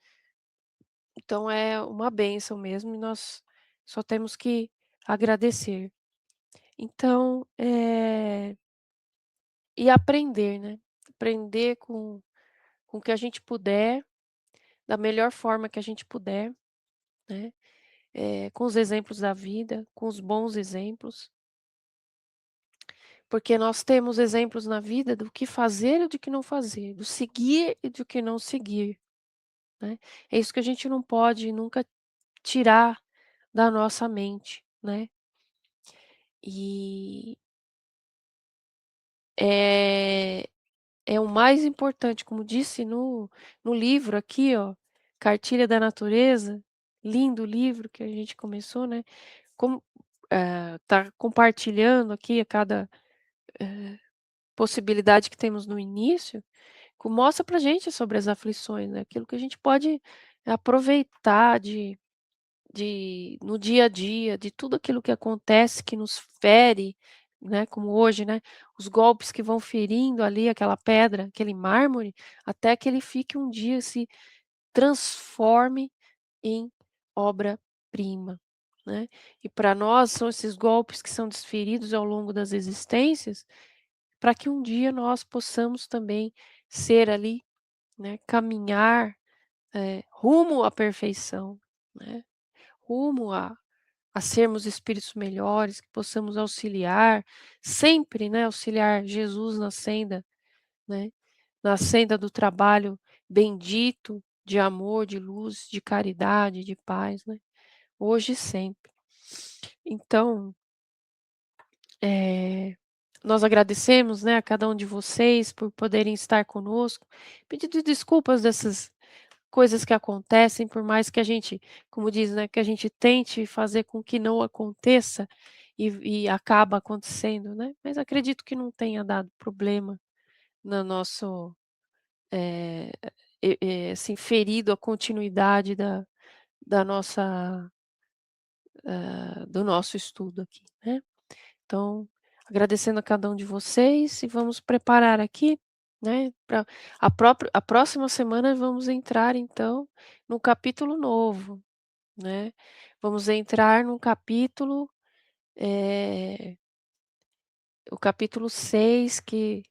Então é uma bênção mesmo e nós só temos que agradecer. Então, e aprender, né, aprender com o que a gente puder, da melhor forma que a gente puder, né, com os exemplos da vida, com os bons exemplos, porque nós temos exemplos na vida do que fazer e do que não fazer, do seguir e do que não seguir, né. É isso que a gente não pode nunca tirar da nossa mente, né. E É é o mais importante, como disse no livro aqui, ó, Cartilha da Natureza, lindo livro que a gente começou, né, como, tá compartilhando aqui a cada, possibilidade que temos no início, mostra pra gente sobre as aflições, né, aquilo que a gente pode aproveitar de no dia a dia, de tudo aquilo que acontece que nos fere, né, como hoje, né, os golpes que vão ferindo ali aquela pedra, aquele mármore, até que ele fique um dia se transforme em obra-prima, né. E para nós são esses golpes que são desferidos ao longo das existências, para que um dia nós possamos também ser ali, né, caminhar, rumo à perfeição, né, rumo a sermos espíritos melhores, que possamos auxiliar, sempre, né, auxiliar Jesus na senda, né, na senda do trabalho bendito, de amor, de luz, de caridade, de paz, né, hoje e sempre. Então, eh, nós agradecemos, né, a cada um de vocês por poderem estar conosco, pedindo desculpas dessas coisas que acontecem, por mais que a gente, como diz, né, que a gente tente fazer com que não aconteça, e acaba acontecendo, né, mas acredito que não tenha dado problema no nosso, eh assim, ferido a continuidade da nossa, do nosso estudo aqui, né. Então, agradecendo a cada um de vocês e vamos preparar aqui, né, pra a próxima semana vamos entrar então num capítulo novo, né. Vamos entrar num capítulo, eh, o capítulo 6 que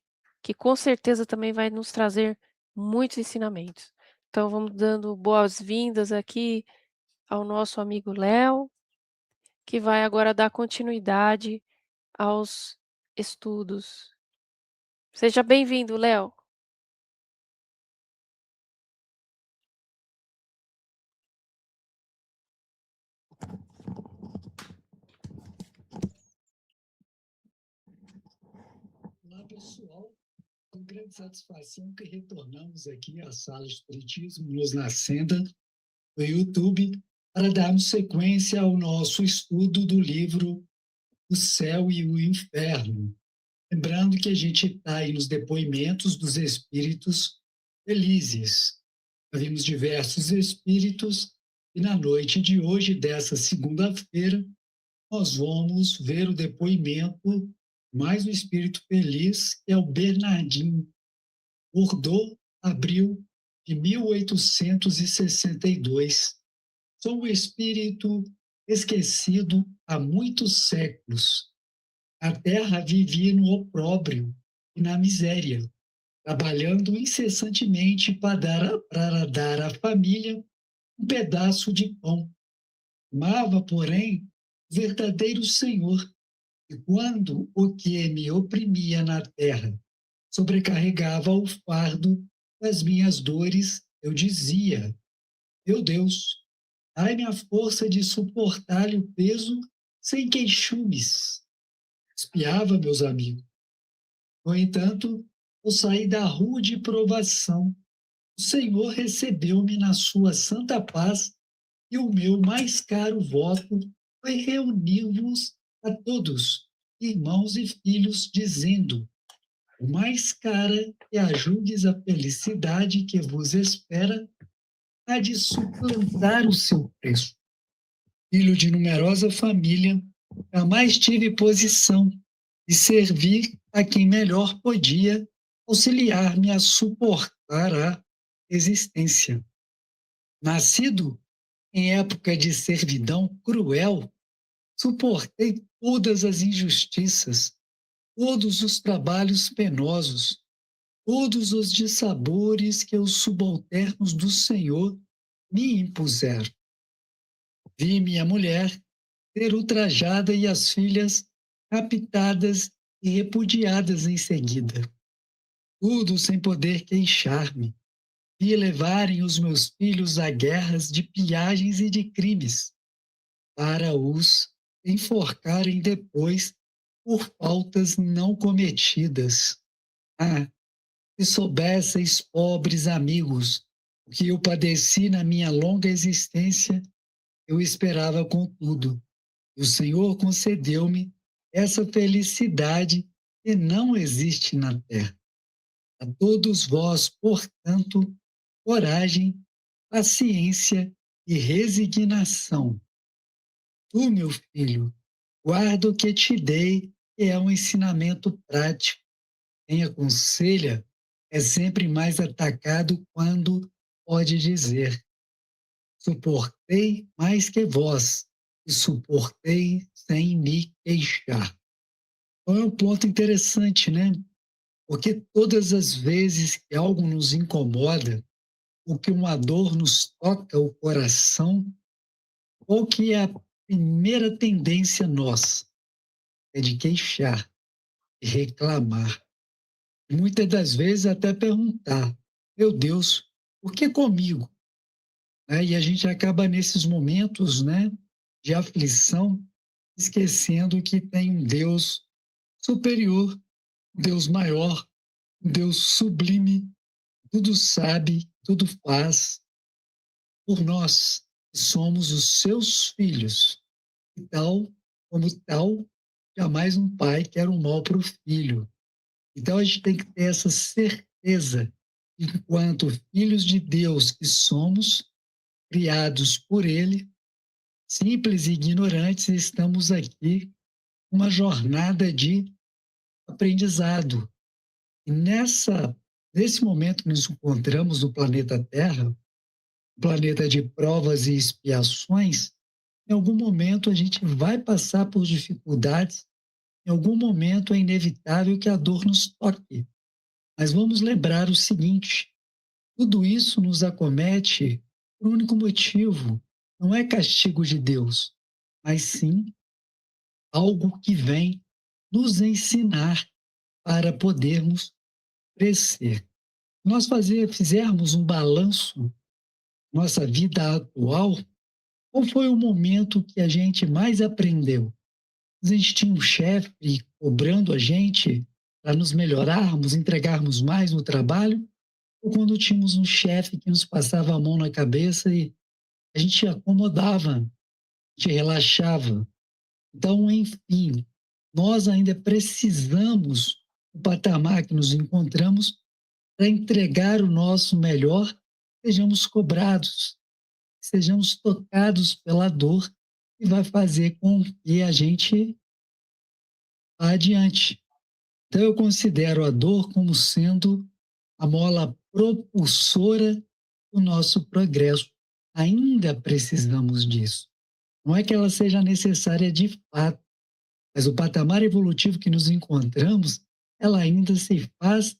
com certeza também vai nos trazer muitos ensinamentos. Então vamos dando boas-vindas aqui ao nosso amigo Léo, que vai agora dar continuidade aos estudos. Seja bem-vindo, Léo. Olá, pessoal. Com grande satisfação que retornamos aqui à Sala Espiritismo Luz na Senda, no YouTube, para darmos sequência ao nosso estudo do livro O Céu e o Inferno. Lembrando que a gente está aí nos depoimentos dos espíritos felizes. Já vimos diversos espíritos e na noite de hoje, dessa segunda-feira, nós vamos ver o depoimento mais um espírito feliz, que é o Bernardinho Bordeaux, abril de 1862. Sou o espírito esquecido há muitos séculos. A terra vivia no opróbrio e na miséria, trabalhando incessantemente para dar à família um pedaço de pão. Amava, porém, o verdadeiro Senhor, e quando o que me oprimia na terra sobrecarregava o fardo das minhas dores, eu dizia: meu Deus, dai-me a força de suportar-lhe o peso sem queixumes. Espiava, meus amigos. No entanto, ao sair da rude provação, o Senhor recebeu-me na sua santa paz e o meu mais caro voto foi reunir-vos a todos, irmãos e filhos, dizendo: o mais cara que ajungues a felicidade que vos espera, há de suplantar o seu preço. Filho de numerosa família, jamais tive posição de servir a quem melhor podia auxiliar-me a suportar a existência. Nascido em época de servidão cruel, suportei todas as injustiças, todos os trabalhos penosos, todos os dissabores que os subalternos do Senhor me impuseram. Vi minha mulher ser ultrajada e as filhas raptadas e repudiadas em seguida. Tudo sem poder queixar-me. Vi levarem os meus filhos a guerras de pilhagens e de crimes, para os enforcarem depois por faltas não cometidas. Ah, se soubesseis, pobres amigos, o que eu padeci na minha longa existência, eu esperava contudo. E o Senhor concedeu-me essa felicidade que não existe na terra. A todos vós, portanto, coragem, paciência e resignação. Tu, meu filho, guarda o que te dei, que é um ensinamento prático. Quem aconselha é sempre mais atacado quando pode dizer: suportei mais que vós, e suportei sem me queixar. Então é um ponto interessante, né? Porque todas as vezes que algo nos incomoda, ou que uma dor nos toca o coração, ou que é a primeira tendência nossa é de queixar, de reclamar. Muitas das vezes até perguntar: meu Deus, por que comigo? Né? E a gente acaba nesses momentos, né, de aflição, esquecendo que tem um Deus superior, um Deus maior, um Deus sublime, tudo sabe, tudo faz por nós, que somos os seus filhos. E tal, como tal, jamais um pai quer o mal para o filho. Então a gente tem que ter essa certeza, enquanto filhos de Deus que somos, criados por Ele, simples e ignorantes, estamos aqui uma jornada de aprendizado. E nesse momento que nos encontramos no planeta Terra, planeta de provas e expiações, em algum momento a gente vai passar por dificuldades, em algum momento é inevitável que a dor nos toque. Mas vamos lembrar o seguinte: tudo isso nos acomete por um único motivo. Não é castigo de Deus, mas sim algo que vem nos ensinar para podermos crescer. Nós fizermos um balanço nossa vida atual, qual foi o momento que a gente mais aprendeu? A gente tinha um chefe cobrando a gente para nos melhorarmos, entregarmos mais no trabalho, ou quando tínhamos um chefe que nos passava a mão na cabeça e a gente acomodava, a gente relaxava. Então, enfim, nós ainda precisamos do patamar que nos encontramos para entregar o nosso melhor, sejamos cobrados, sejamos tocados pela dor que vai fazer com que a gente vá adiante. Então, eu considero a dor como sendo a mola propulsora do nosso progresso. Ainda precisamos disso. Não é que ela seja necessária de fato, mas o patamar evolutivo que nos encontramos, ela ainda se faz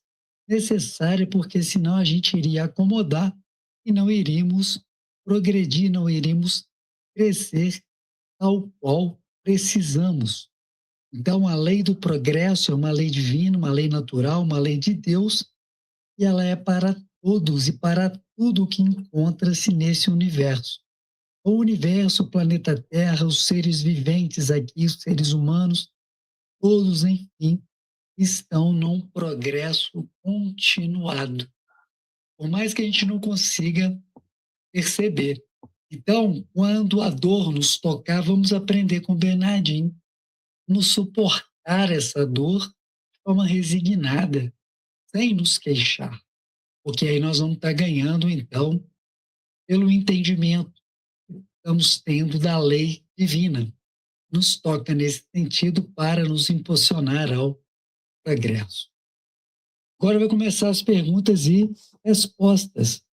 necessária, porque senão a gente iria acomodar e não iríamos progredir, não iríamos crescer tal qual precisamos. Então, a lei do progresso é uma lei divina, uma lei natural, uma lei de Deus, e ela é para todos e para tudo que encontra-se nesse universo. O universo, o planeta Terra, os seres viventes aqui, os seres humanos, todos, enfim, estão num progresso continuado, por mais que a gente não consiga perceber. Então, quando a dor nos tocar, vamos aprender com Bernardinho, nos suportar essa dor de forma resignada, sem nos queixar, porque aí nós vamos estar ganhando, então, pelo entendimento que estamos tendo da lei divina. Nos toca nesse sentido para nos impulsionar ao progresso. Agora vai começar as perguntas e respostas.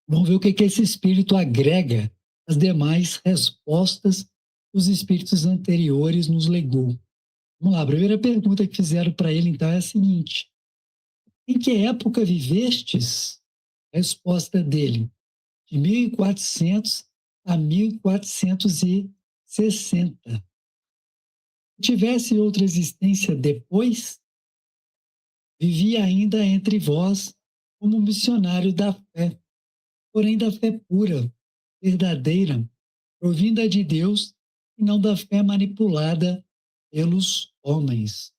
Vamos ver o que esse espírito agrega às demais respostas que os espíritos anteriores nos legou. Vamos lá, a primeira pergunta que fizeram para ele, então, é a seguinte: em que época vivestes? A resposta dele: de 1400 a 1460. Se tivesse outra existência depois, vivia ainda entre vós como missionário da fé, porém da fé pura, verdadeira, provinda de Deus e não da fé manipulada pelos homens.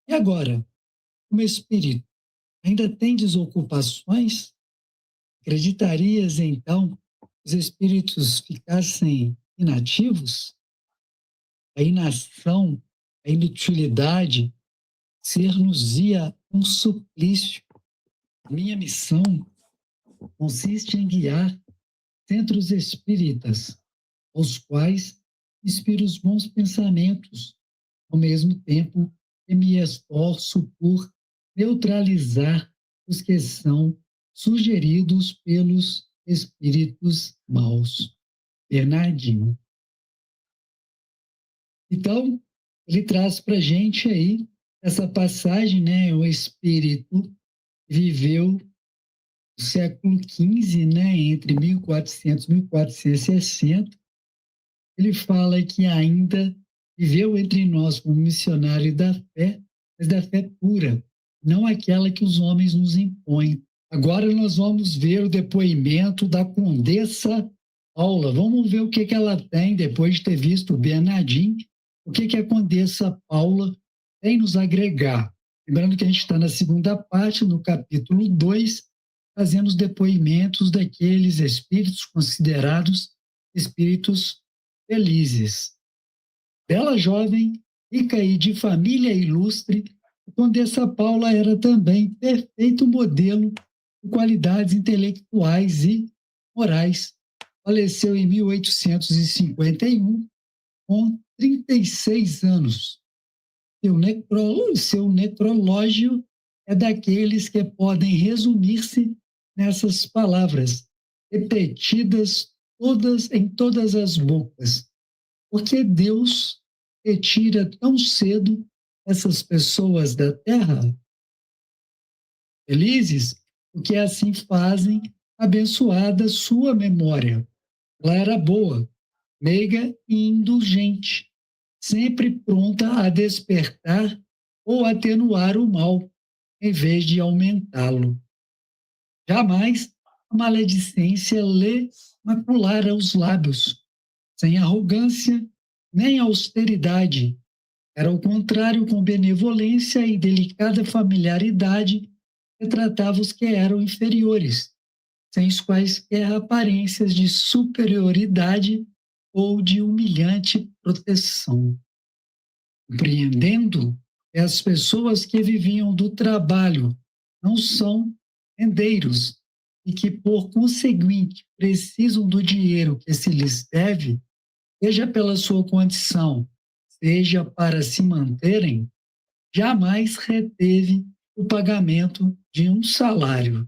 E agora, como espírito, ainda tendes ocupações? Acreditarias, então, que os espíritos ficassem inativos? A inação, a inutilidade, ser-nos-ia um suplício. Minha missão consiste em guiar centros espíritas, aos quais inspiro os bons pensamentos, ao mesmo tempo que me esforço por neutralizar os que são sugeridos pelos espíritos maus. Bernardinho. Então, ele traz para a gente aí essa passagem, né? O espírito viveu no século XV, né? Entre 1400 e 1460. Ele fala que ainda viveu entre nós como missionário da fé, mas da fé pura, não aquela que os homens nos impõem. Agora nós vamos ver o depoimento da Condessa Paula. Vamos ver o que ela tem, depois de ter visto o Bernardinho, o que a Condessa Paula tem nos agregar. Lembrando que a gente está na segunda parte, no capítulo 2, fazendo os depoimentos daqueles espíritos considerados espíritos felizes. Bela jovem, rica e de família ilustre, a Condessa Paula era também perfeito modelo de qualidades intelectuais e morais. Faleceu em 1851, com 36 anos. Seu necrológio é daqueles que podem resumir-se nessas palavras, repetidas em todas as bocas. Porque Deus retira tão cedo essas pessoas da terra? Felizes, porque assim fazem abençoada sua memória. Ela era boa, meiga e indulgente, sempre pronta a despertar ou atenuar o mal, em vez de aumentá-lo. Jamais a maledicência lhe maculara os lábios, sem arrogância nem austeridade. Era ao contrário, com benevolência e delicada familiaridade, retratava os que eram inferiores, sem quaisquer aparências de superioridade ou de humilhante proteção. Compreendendo que as pessoas que viviam do trabalho não são rendeiros e que, por conseguinte, precisam do dinheiro que se lhes deve, seja pela sua condição, seja para se manterem, jamais reteve o pagamento de um salário.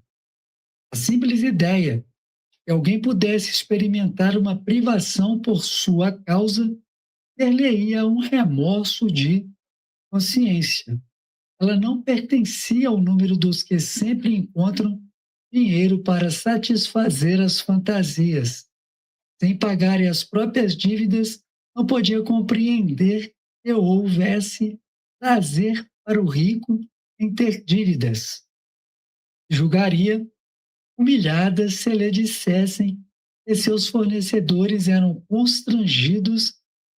A simples ideia de que alguém pudesse experimentar uma privação por sua causa ter-lhe-ia um remorso de consciência. Ela não pertencia ao número dos que sempre encontram dinheiro para satisfazer as fantasias. Sem pagarem as próprias dívidas, não podia compreender que houvesse prazer para o rico em ter dívidas. Julgaria humilhada se lhe dissessem que seus fornecedores eram constrangidos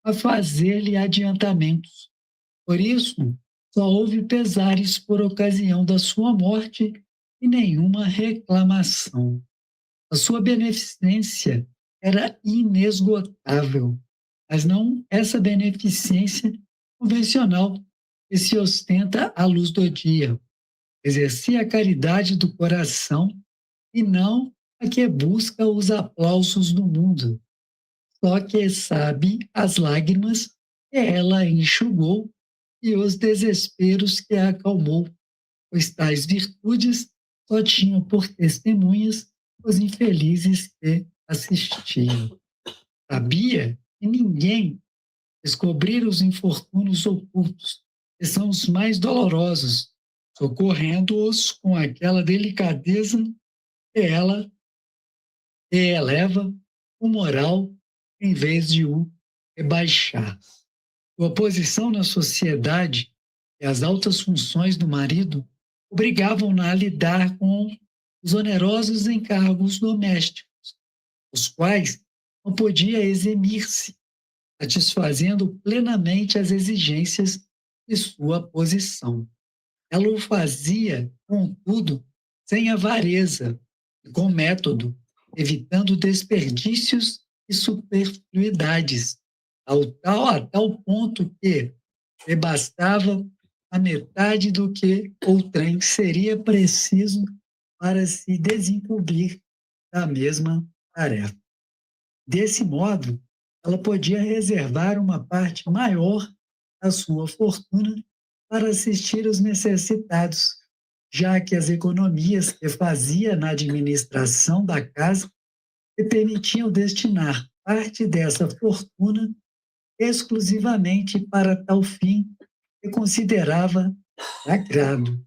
a fazer-lhe adiantamentos. Por isso, Só houve pesares por ocasião da sua morte e nenhuma reclamação. A sua beneficência era inesgotável, mas não essa beneficência convencional que se ostenta à luz do dia. Exercia a caridade do coração e não a que busca os aplausos do mundo. Só que sabe as lágrimas que ela enxugou e os desesperos que a acalmou, pois tais virtudes só tinham por testemunhas os infelizes que assistiam. Sabia que ninguém descobrir os infortúnios ocultos, que são os mais dolorosos, socorrendo-os com aquela delicadeza que ela eleva o moral em vez de o rebaixar. Sua posição na sociedade e as altas funções do marido obrigavam-na a lidar com os onerosos encargos domésticos, os quais não podia eximir-se, satisfazendo plenamente as exigências de sua posição. Ela o fazia, contudo, sem avareza e com método, evitando desperdícios e superfluidades, a tal ponto que lhe bastava a metade do que outrem seria preciso para se desincumbir da mesma tarefa. Desse modo, ela podia reservar uma parte maior da sua fortuna para assistir os necessitados, já que as economias que fazia na administração da casa lhe permitiam destinar parte dessa fortuna exclusivamente para tal fim que considerava sagrado.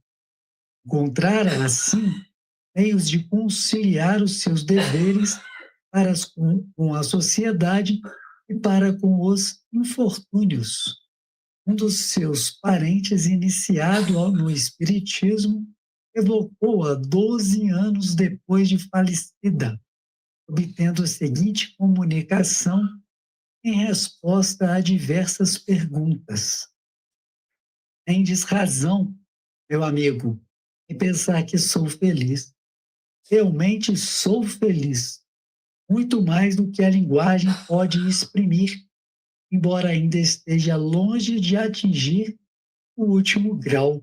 Encontrara, assim, meios de conciliar os seus deveres para com a sociedade e para com os infortúnios. Um dos seus parentes, iniciado no espiritismo, evocou-a 12 anos depois de falecida, obtendo a seguinte comunicação em resposta a diversas perguntas. Tendes razão, meu amigo, em pensar que sou feliz. Realmente sou feliz, muito mais do que a linguagem pode exprimir, embora ainda esteja longe de atingir o último grau.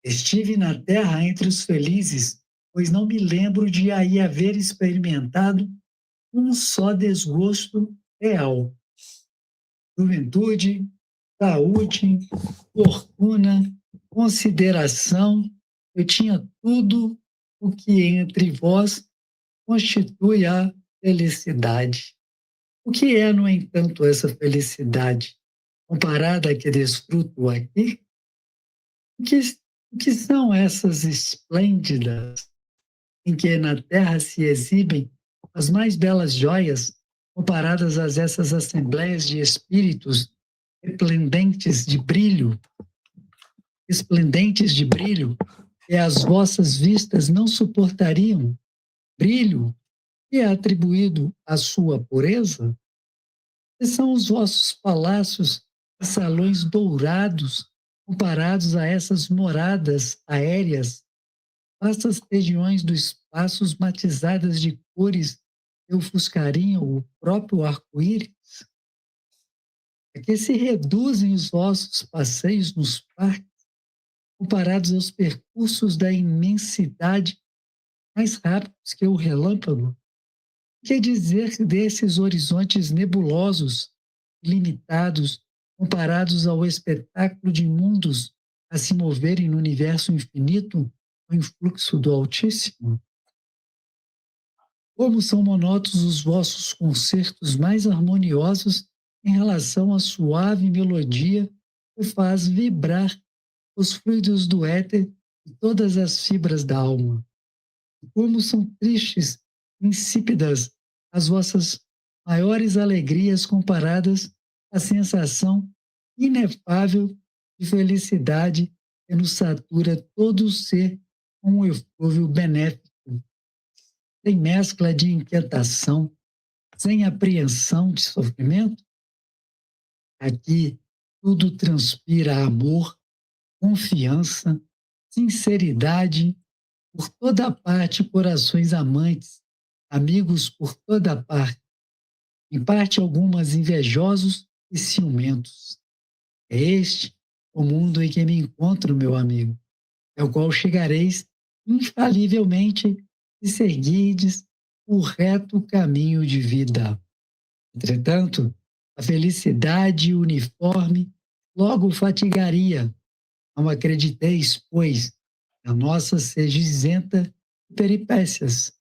Estive na terra entre os felizes, pois não me lembro de aí haver experimentado um só desgosto real. Juventude, saúde, fortuna, consideração, eu tinha tudo o que entre vós constitui a felicidade. O que é, no entanto, essa felicidade comparada à que desfruto aqui? O que são essas esplêndidas em que na terra se exibem as mais belas joias comparadas a essas assembleias de espíritos esplendentes de brilho, e as vossas vistas não suportariam? Brilho que é atribuído à sua pureza? Que são os vossos palácios e salões dourados comparados a essas moradas aéreas, vastas regiões dos espaços matizadas de cores que ofuscariam o próprio arco-íris? É que se reduzem os vossos passeios nos parques comparados aos percursos da imensidade mais rápidos que o relâmpago? O que dizer desses horizontes nebulosos, limitados, comparados ao espetáculo de mundos a se moverem no universo infinito, o influxo do Altíssimo? Como são monótonos os vossos concertos mais harmoniosos em relação à suave melodia que faz vibrar os fluidos do éter e todas as fibras da alma. Como são tristes, insípidas as vossas maiores alegrias comparadas à sensação inefável de felicidade que nos satura todo o ser com um eflúvio benéfico, sem mescla de inquietação, sem apreensão de sofrimento? Aqui tudo transpira amor confiança, sinceridade por toda parte, corações amantes, amigos por toda parte, em parte algumas invejosos e ciumentos. É este o mundo em que me encontro, meu amigo, ao qual chegareis infalivelmente se seguirdes o reto caminho de vida. Entretanto, a felicidade uniforme logo fatigaria. Não acrediteis, pois, a nossa seja isenta de peripécias,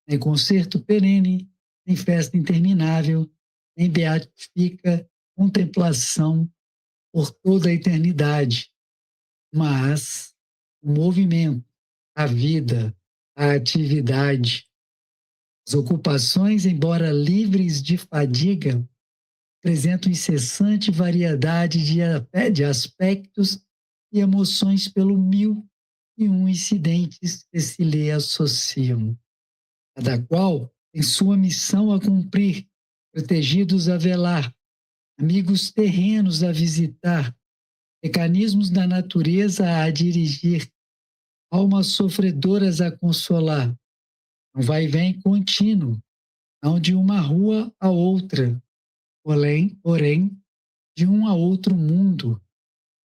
nem concerto perene, nem festa interminável, nem beatifica contemplação por toda a eternidade. Mas o movimento, a vida, a atividade, as ocupações, embora livres de fadiga, apresentam incessante variedade de aspectos e emoções pelo mil e um incidentes que se lhe associam, cada qual tem sua missão a cumprir, protegidos a velar, amigos terrenos a visitar, mecanismos da natureza a dirigir, almas sofredoras a consolar, um vai-vem contínuo, não de uma rua a outra, porém de um a outro mundo.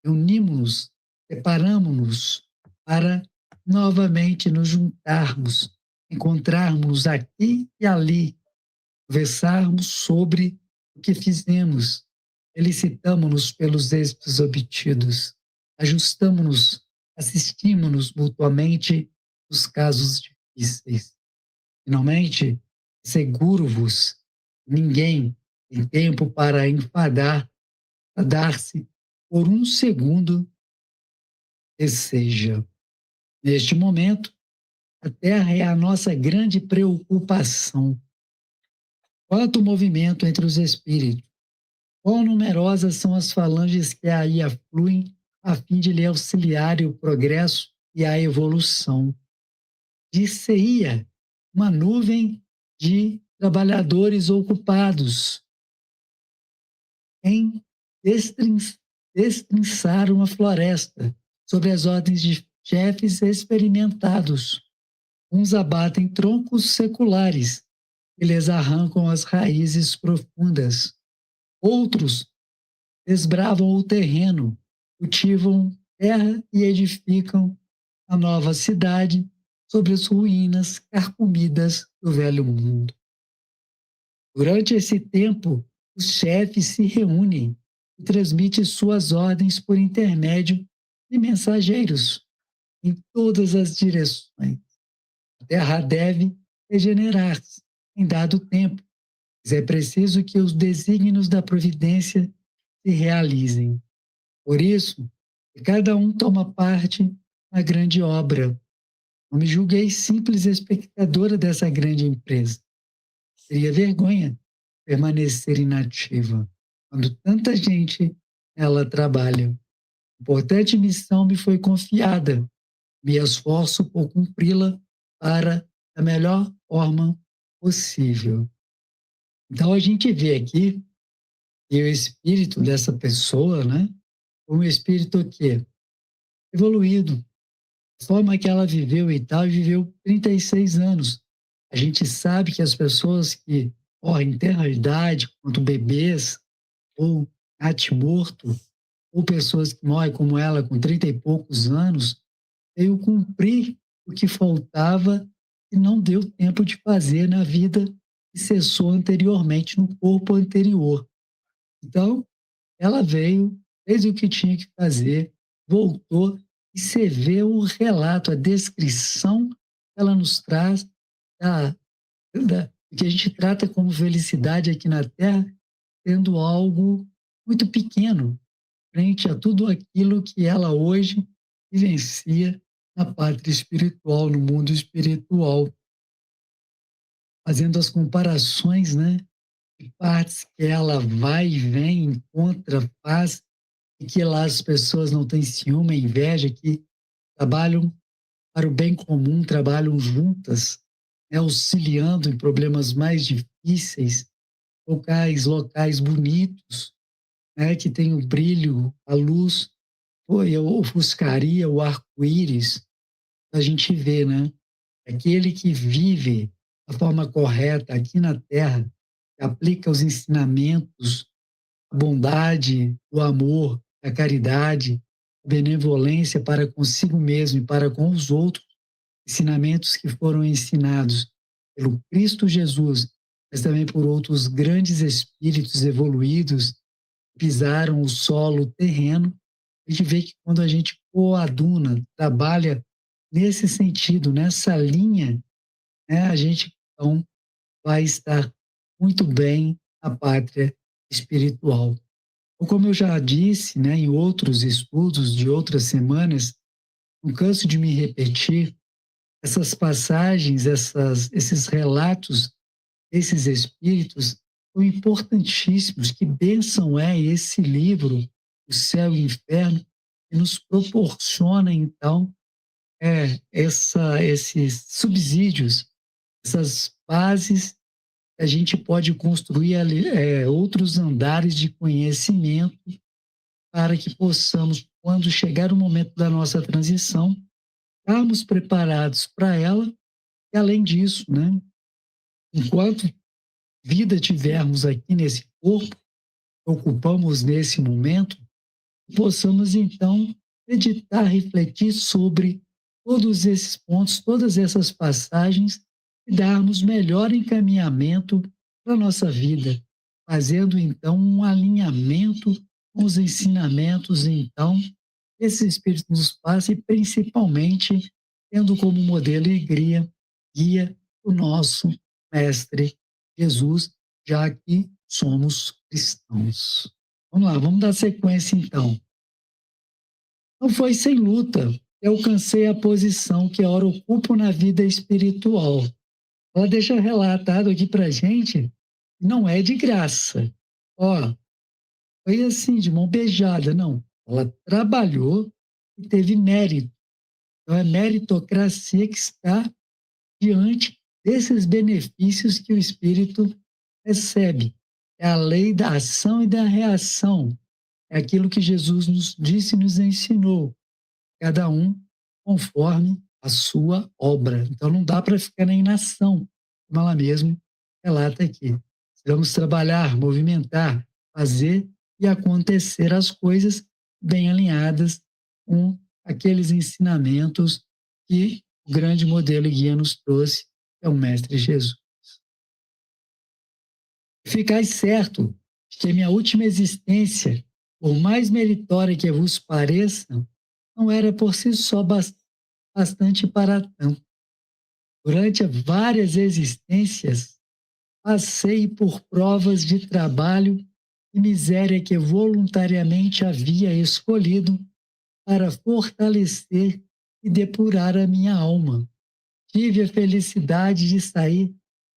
Unimos-nos, separamos-nos para novamente nos juntarmos, encontrarmos aqui e ali, conversarmos sobre o que fizemos, felicitamos-nos pelos êxitos obtidos, ajustamos-nos, assistimos-nos mutuamente nos casos difíceis. Finalmente, asseguro-vos, ninguém tem tempo para enfadar-se por um segundo que seja. Neste momento, a Terra é a nossa grande preocupação. Quanto movimento entre os espíritos, quão numerosas são as falanges que aí afluem a fim de lhe auxiliar o progresso e a evolução. Dir-se-ia uma nuvem de trabalhadores ocupados em destrinçar uma floresta sob as ordens de chefes experimentados. Uns abatem troncos seculares e lhes arrancam as raízes profundas. Outros desbravam o terreno, cultivam terra e edificam a nova cidade sobre as ruínas carcomidas do velho mundo. Durante esse tempo, os chefes se reúnem e transmitem suas ordens por intermédio de mensageiros em todas as direções. A Terra deve regenerar-se em dado tempo, mas é preciso que os desígnios da providência se realizem. Por isso, cada um toma parte na grande obra. Não me julguei simples espectadora dessa grande empresa. Seria vergonha permanecer inativa quando tanta gente ela trabalha. Importante missão me foi confiada. Me esforço por cumpri-la para a melhor forma possível. Então a gente vê aqui que o espírito dessa pessoa, né, um espírito que evoluído, a forma que ela viveu e tal, viveu 36 anos. A gente sabe que as pessoas que morrem em tenra idade, quanto bebês, ou natimorto, ou pessoas que morrem como ela com 30 e poucos anos, veio cumprir o que faltava e não deu tempo de fazer na vida que cessou anteriormente, no corpo anterior. Então, ela veio, fez o que tinha que fazer, voltou, e você vê o relato, a descrição que ela nos traz do que a gente trata como felicidade aqui na Terra, sendo algo muito pequeno frente a tudo aquilo que ela hoje vivencia na pátria espiritual, no mundo espiritual, fazendo as comparações, né, de partes que ela vai e vem, encontra, faz, e que lá as pessoas não têm ciúme, inveja, que trabalham para o bem comum, trabalham juntas, né, auxiliando em problemas mais difíceis, locais bonitos, né, que tem o brilho, a luz eu ofuscaria o arco-íris, a gente vê, né? Aquele que vive da forma correta aqui na Terra, que aplica os ensinamentos, a bondade, o amor, a caridade, a benevolência para consigo mesmo e para com os outros, ensinamentos que foram ensinados pelo Cristo Jesus, mas também por outros grandes espíritos evoluídos que pisaram o solo terreno. A gente vê que quando a gente coaduna, trabalha nesse sentido, nessa linha, né, a gente então vai estar muito bem na pátria espiritual. Ou como eu já disse, né, em outros estudos de outras semanas, não canso de me repetir, essas passagens, esses relatos, esses espíritos são importantíssimos. Que bênção é esse livro, O Céu e o Inferno, que nos proporciona, então, esses subsídios, essas bases que a gente pode construir outros andares de conhecimento para que possamos, quando chegar o momento da nossa transição, estarmos preparados para ela. E, além disso, né, enquanto vida tivermos aqui nesse corpo, ocupamos nesse momento, possamos, então, meditar, refletir sobre todos esses pontos, todas essas passagens e darmos melhor encaminhamento para a nossa vida, fazendo, então, um alinhamento com os ensinamentos, então, esse Espírito nos passa e, principalmente, tendo como modelo e guia o nosso Mestre Jesus, já que somos cristãos. Vamos lá, vamos dar sequência, então. Não foi sem luta que alcancei a posição que ora ocupo na vida espiritual. Ela deixa relatado aqui para a gente, não é de graça. Ó, foi assim, de mão beijada, não. Ela trabalhou e teve mérito. Então, é meritocracia que está diante desses benefícios que o Espírito recebe. É a lei da ação e da reação. É aquilo que Jesus nos disse e nos ensinou. Cada um conforme a sua obra. Então, não dá para ficar na inação, como ela mesmo relata aqui. Vamos trabalhar, movimentar, fazer e acontecer as coisas bem alinhadas com aqueles ensinamentos que o grande modelo e guia nos trouxe, que é o Mestre Jesus. Ficais certo de que minha última existência, por mais meritória que vos pareça, não era por si só bastante para tanto. Durante várias existências, passei por provas de trabalho e miséria que voluntariamente havia escolhido para fortalecer e depurar a minha alma. Tive a felicidade de sair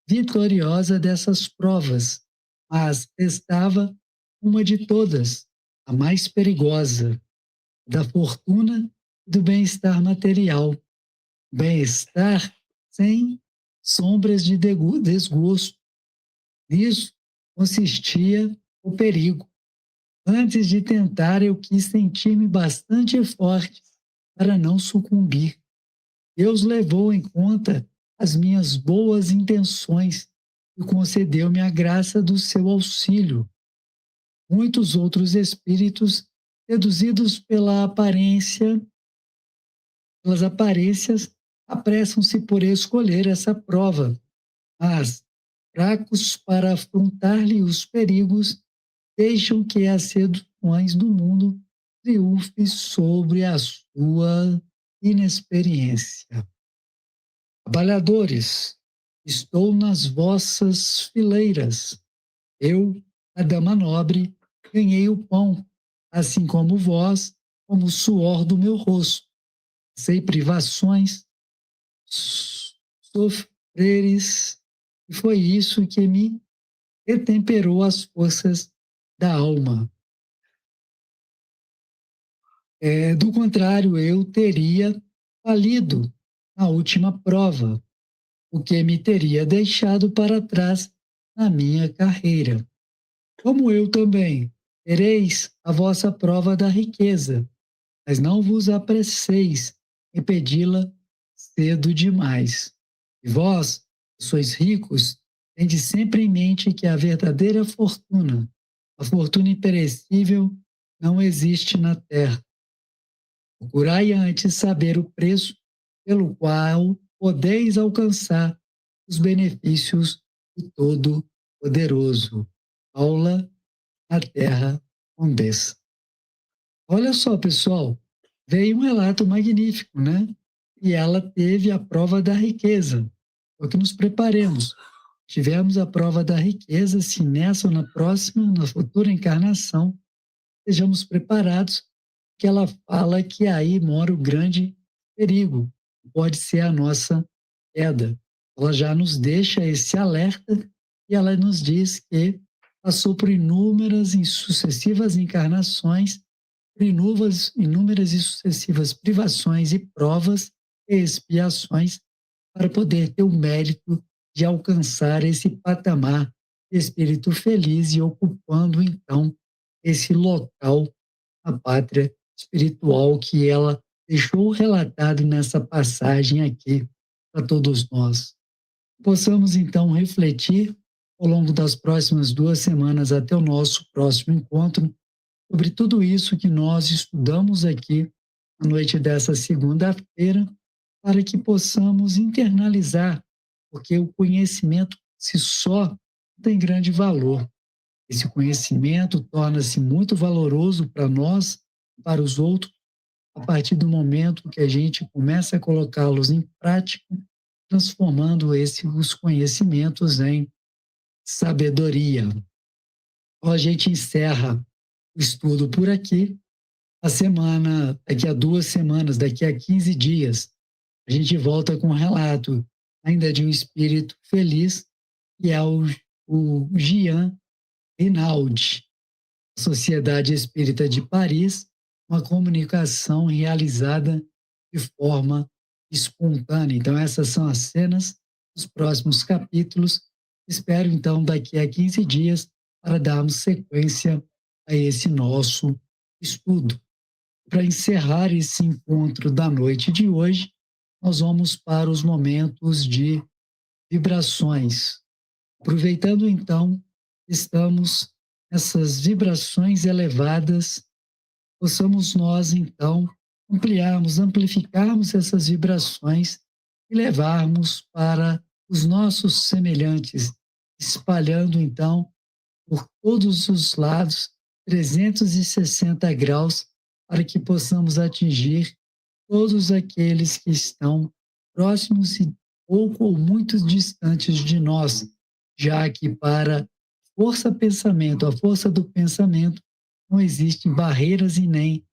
vitoriosa dessas provas, mas estava uma de todas, a mais perigosa, da fortuna e do bem-estar material. Bem-estar sem sombras de desgosto. Nisso consistia o perigo. Antes de tentar, eu quis sentir-me bastante forte para não sucumbir. Deus levou em conta as minhas boas intenções e concedeu-me a graça do seu auxílio. Muitos outros espíritos, seduzidos pelas aparências, apressam-se por escolher essa prova, mas, fracos para afrontar-lhe os perigos, deixam que as seduções do mundo triunfem sobre a sua inexperiência. Trabalhadores, estou nas vossas fileiras. Eu, a dama nobre, ganhei o pão, assim como vós, como o suor do meu rosto. Sei privações, sofreres, e foi isso que me retemperou as forças da alma. Do contrário, eu teria falido na última prova, o que me teria deixado para trás na minha carreira. Como eu também, tereis a vossa prova da riqueza. mas não vos apresseis em pedi-la cedo demais. E vós, que sois ricos, tende sempre em mente que a verdadeira fortuna, a fortuna imperecível, não existe na terra. Procurai antes saber o preço pelo qual podeis alcançar os benefícios do Todo-Poderoso. Aula na Terra Condessa. Olha só, pessoal, veio um relato magnífico, né? E ela teve a prova da riqueza. Foi que nos preparemos. Tivemos a prova da riqueza, se nessa ou na próxima, na futura encarnação, estejamos preparados, que ela fala que aí mora o grande perigo, pode ser a nossa queda. Ela já nos deixa esse alerta e ela nos diz que passou por inúmeras e sucessivas encarnações, por inúmeras e sucessivas privações e provas e expiações para poder ter o mérito de alcançar esse patamar de espírito feliz e ocupando, então, esse local, a pátria espiritual que ela deixou relatado nessa passagem aqui para todos nós. Possamos, então, refletir ao longo das próximas 2 semanas até o nosso próximo encontro sobre tudo isso que nós estudamos aqui na noite dessa segunda-feira, para que possamos internalizar, porque o conhecimento se só tem grande valor. Esse conhecimento torna-se muito valoroso para nós, para os outros, a partir do momento que a gente começa a colocá-los em prática, transformando os conhecimentos em sabedoria. Então, a gente encerra o estudo por aqui. A semana, daqui a 2 semanas, daqui a 15 dias, a gente volta com um relato ainda de um espírito feliz, que é o Gian Rinaldi, Sociedade Espírita de Paris, uma comunicação realizada de forma espontânea. Então, essas são as cenas dos próximos capítulos. Espero, então, daqui a 15 dias, para darmos sequência a esse nosso estudo. Para encerrar esse encontro da noite de hoje, nós vamos para os momentos de vibrações. Aproveitando, então, estamos nessas vibrações elevadas, possamos nós, então, amplificarmos essas vibrações e levarmos para os nossos semelhantes, espalhando, então, por todos os lados, 360 graus, para que possamos atingir todos aqueles que estão próximos e pouco ou muito distantes de nós, já que para a força do pensamento, não existem barreiras e nem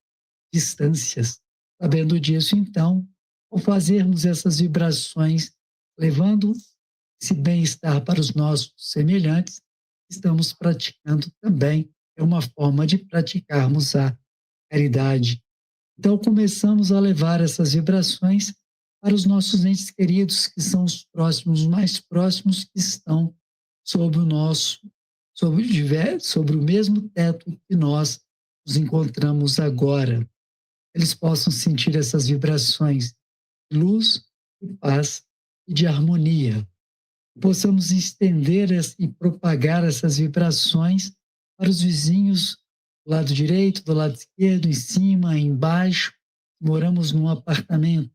distâncias. Sabendo disso, então, ao fazermos essas vibrações, levando esse bem-estar para os nossos semelhantes, estamos praticando também, é uma forma de praticarmos a caridade. Então, começamos a levar essas vibrações para os nossos entes queridos, que são os próximos, mais próximos, que estão sobre o mesmo teto que nós nos encontramos agora. Eles possam sentir essas vibrações de luz, de paz e de harmonia. Possamos estender e propagar essas vibrações para os vizinhos do lado direito, do lado esquerdo, em cima, embaixo. Moramos num apartamento,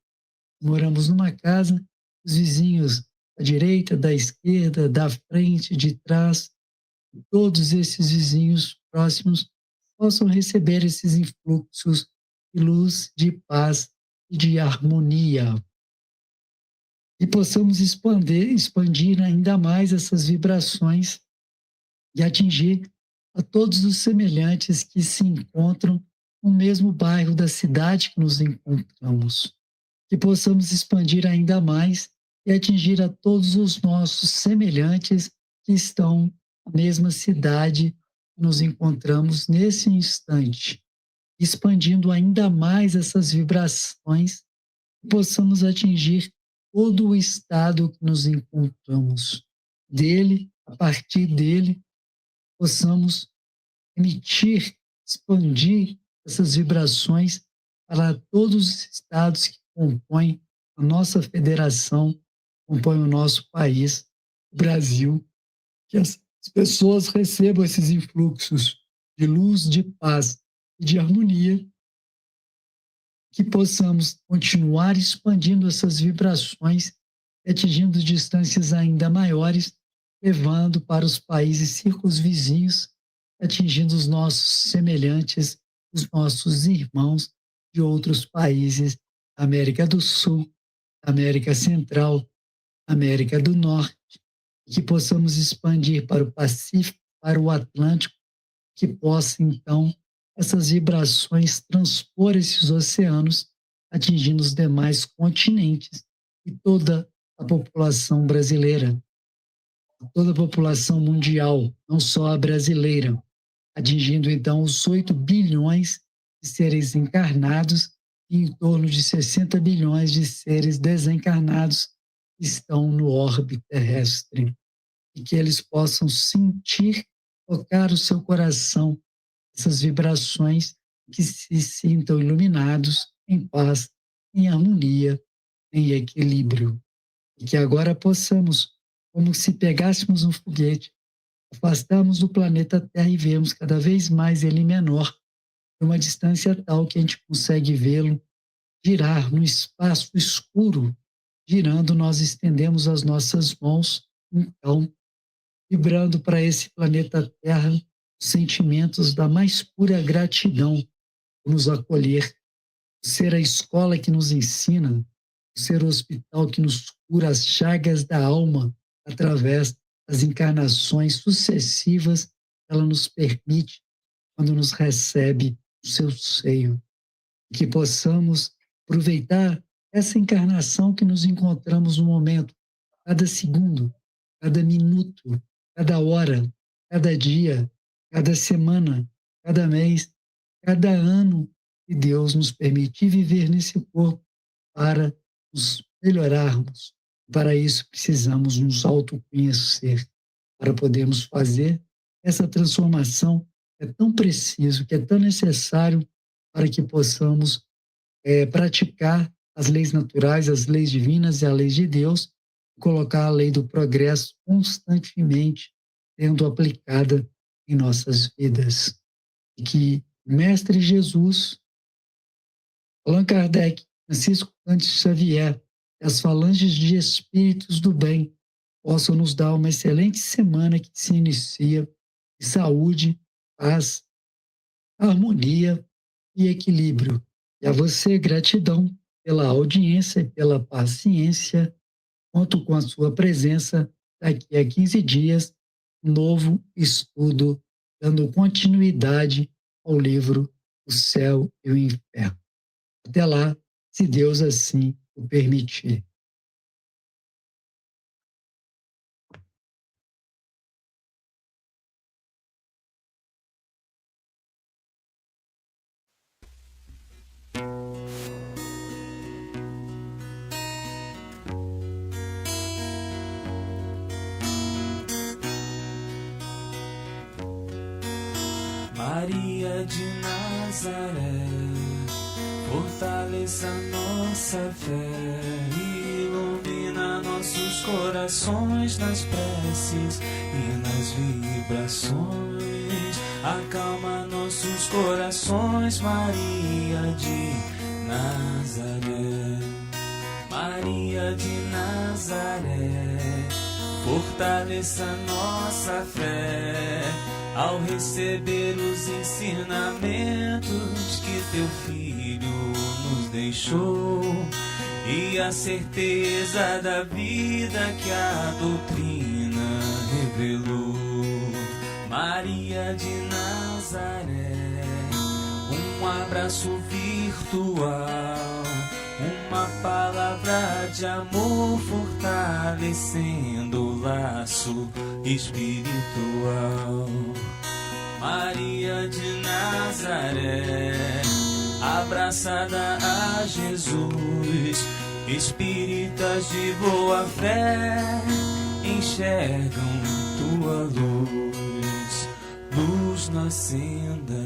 moramos numa casa, os vizinhos da direita, da esquerda, da frente, de trás, todos esses vizinhos próximos possam receber esses influxos de luz, de paz e de harmonia. E possamos expandir ainda mais essas vibrações e atingir a todos os semelhantes que se encontram no mesmo bairro da cidade que nos encontramos. Que possamos expandir ainda mais e atingir a todos os nossos semelhantes que estão na mesma cidade que nos encontramos nesse instante, expandindo ainda mais essas vibrações, que possamos atingir todo o estado que nos encontramos. Dele, a partir dele, possamos emitir, expandir essas vibrações para todos os estados que compõem a nossa federação, compõem o nosso país, o Brasil, que as pessoas recebam esses influxos de luz, de paz e de harmonia, que possamos continuar expandindo essas vibrações, atingindo distâncias ainda maiores, levando para os países circunvizinhos, atingindo os nossos semelhantes, os nossos irmãos de outros países, América do Sul, América Central, América do Norte, que possamos expandir para o Pacífico, para o Atlântico, que possa, então, essas vibrações transpor esses oceanos, atingindo os demais continentes e toda a população brasileira, toda a população mundial, não só a brasileira, atingindo, então, os 8 bilhões de seres encarnados e em torno de 60 bilhões de seres desencarnados que estão no orbe terrestre. E que eles possam sentir, tocar o seu coração, essas vibrações, que se sintam iluminados, em paz, em harmonia, em equilíbrio. E que agora possamos, como se pegássemos um foguete, afastarmos do planeta Terra e vemos cada vez mais ele menor, de uma distância tal que a gente consegue vê-lo girar no espaço escuro. Girando, nós estendemos as nossas mãos, então, vibrando para esse planeta Terra os sentimentos da mais pura gratidão por nos acolher, por ser a escola que nos ensina, por ser o hospital que nos cura as chagas da alma através das encarnações sucessivas que ela nos permite quando nos recebe no seu seio. Que possamos aproveitar essa encarnação que nos encontramos no momento, cada segundo, cada minuto, cada hora, cada dia, cada semana, cada mês, cada ano que Deus nos permitir viver nesse corpo para nos melhorarmos. Para isso precisamos nos autoconhecer, para podermos fazer essa transformação que é tão preciso, que é tão necessário para que possamos praticar as leis naturais, as leis divinas e a lei de Deus, colocar a lei do progresso constantemente sendo aplicada em nossas vidas. E que Mestre Jesus, Allan Kardec, Francisco Cândido Xavier e as falanges de espíritos do bem possam nos dar uma excelente semana que se inicia de saúde, paz, harmonia e equilíbrio. E a você, gratidão pela audiência e pela paciência. Conto com a sua presença daqui a 15 dias, novo estudo, dando continuidade ao livro O Céu e o Inferno. Até lá, se Deus assim o permitir. Maria de Nazaré, fortaleça nossa fé, ilumina nossos corações nas preces e nas vibrações, acalma nossos corações, Maria de Nazaré. Maria de Nazaré, fortaleça nossa fé, ao receber os ensinamentos que teu Filho nos deixou e a certeza da vida que a doutrina revelou. Maria de Nazaré, um abraço virtual, uma palavra de amor fortalecendo o laço espiritual. Maria de Nazaré, abraçada a Jesus, espíritas de boa fé enxergam tua luz, luz na senda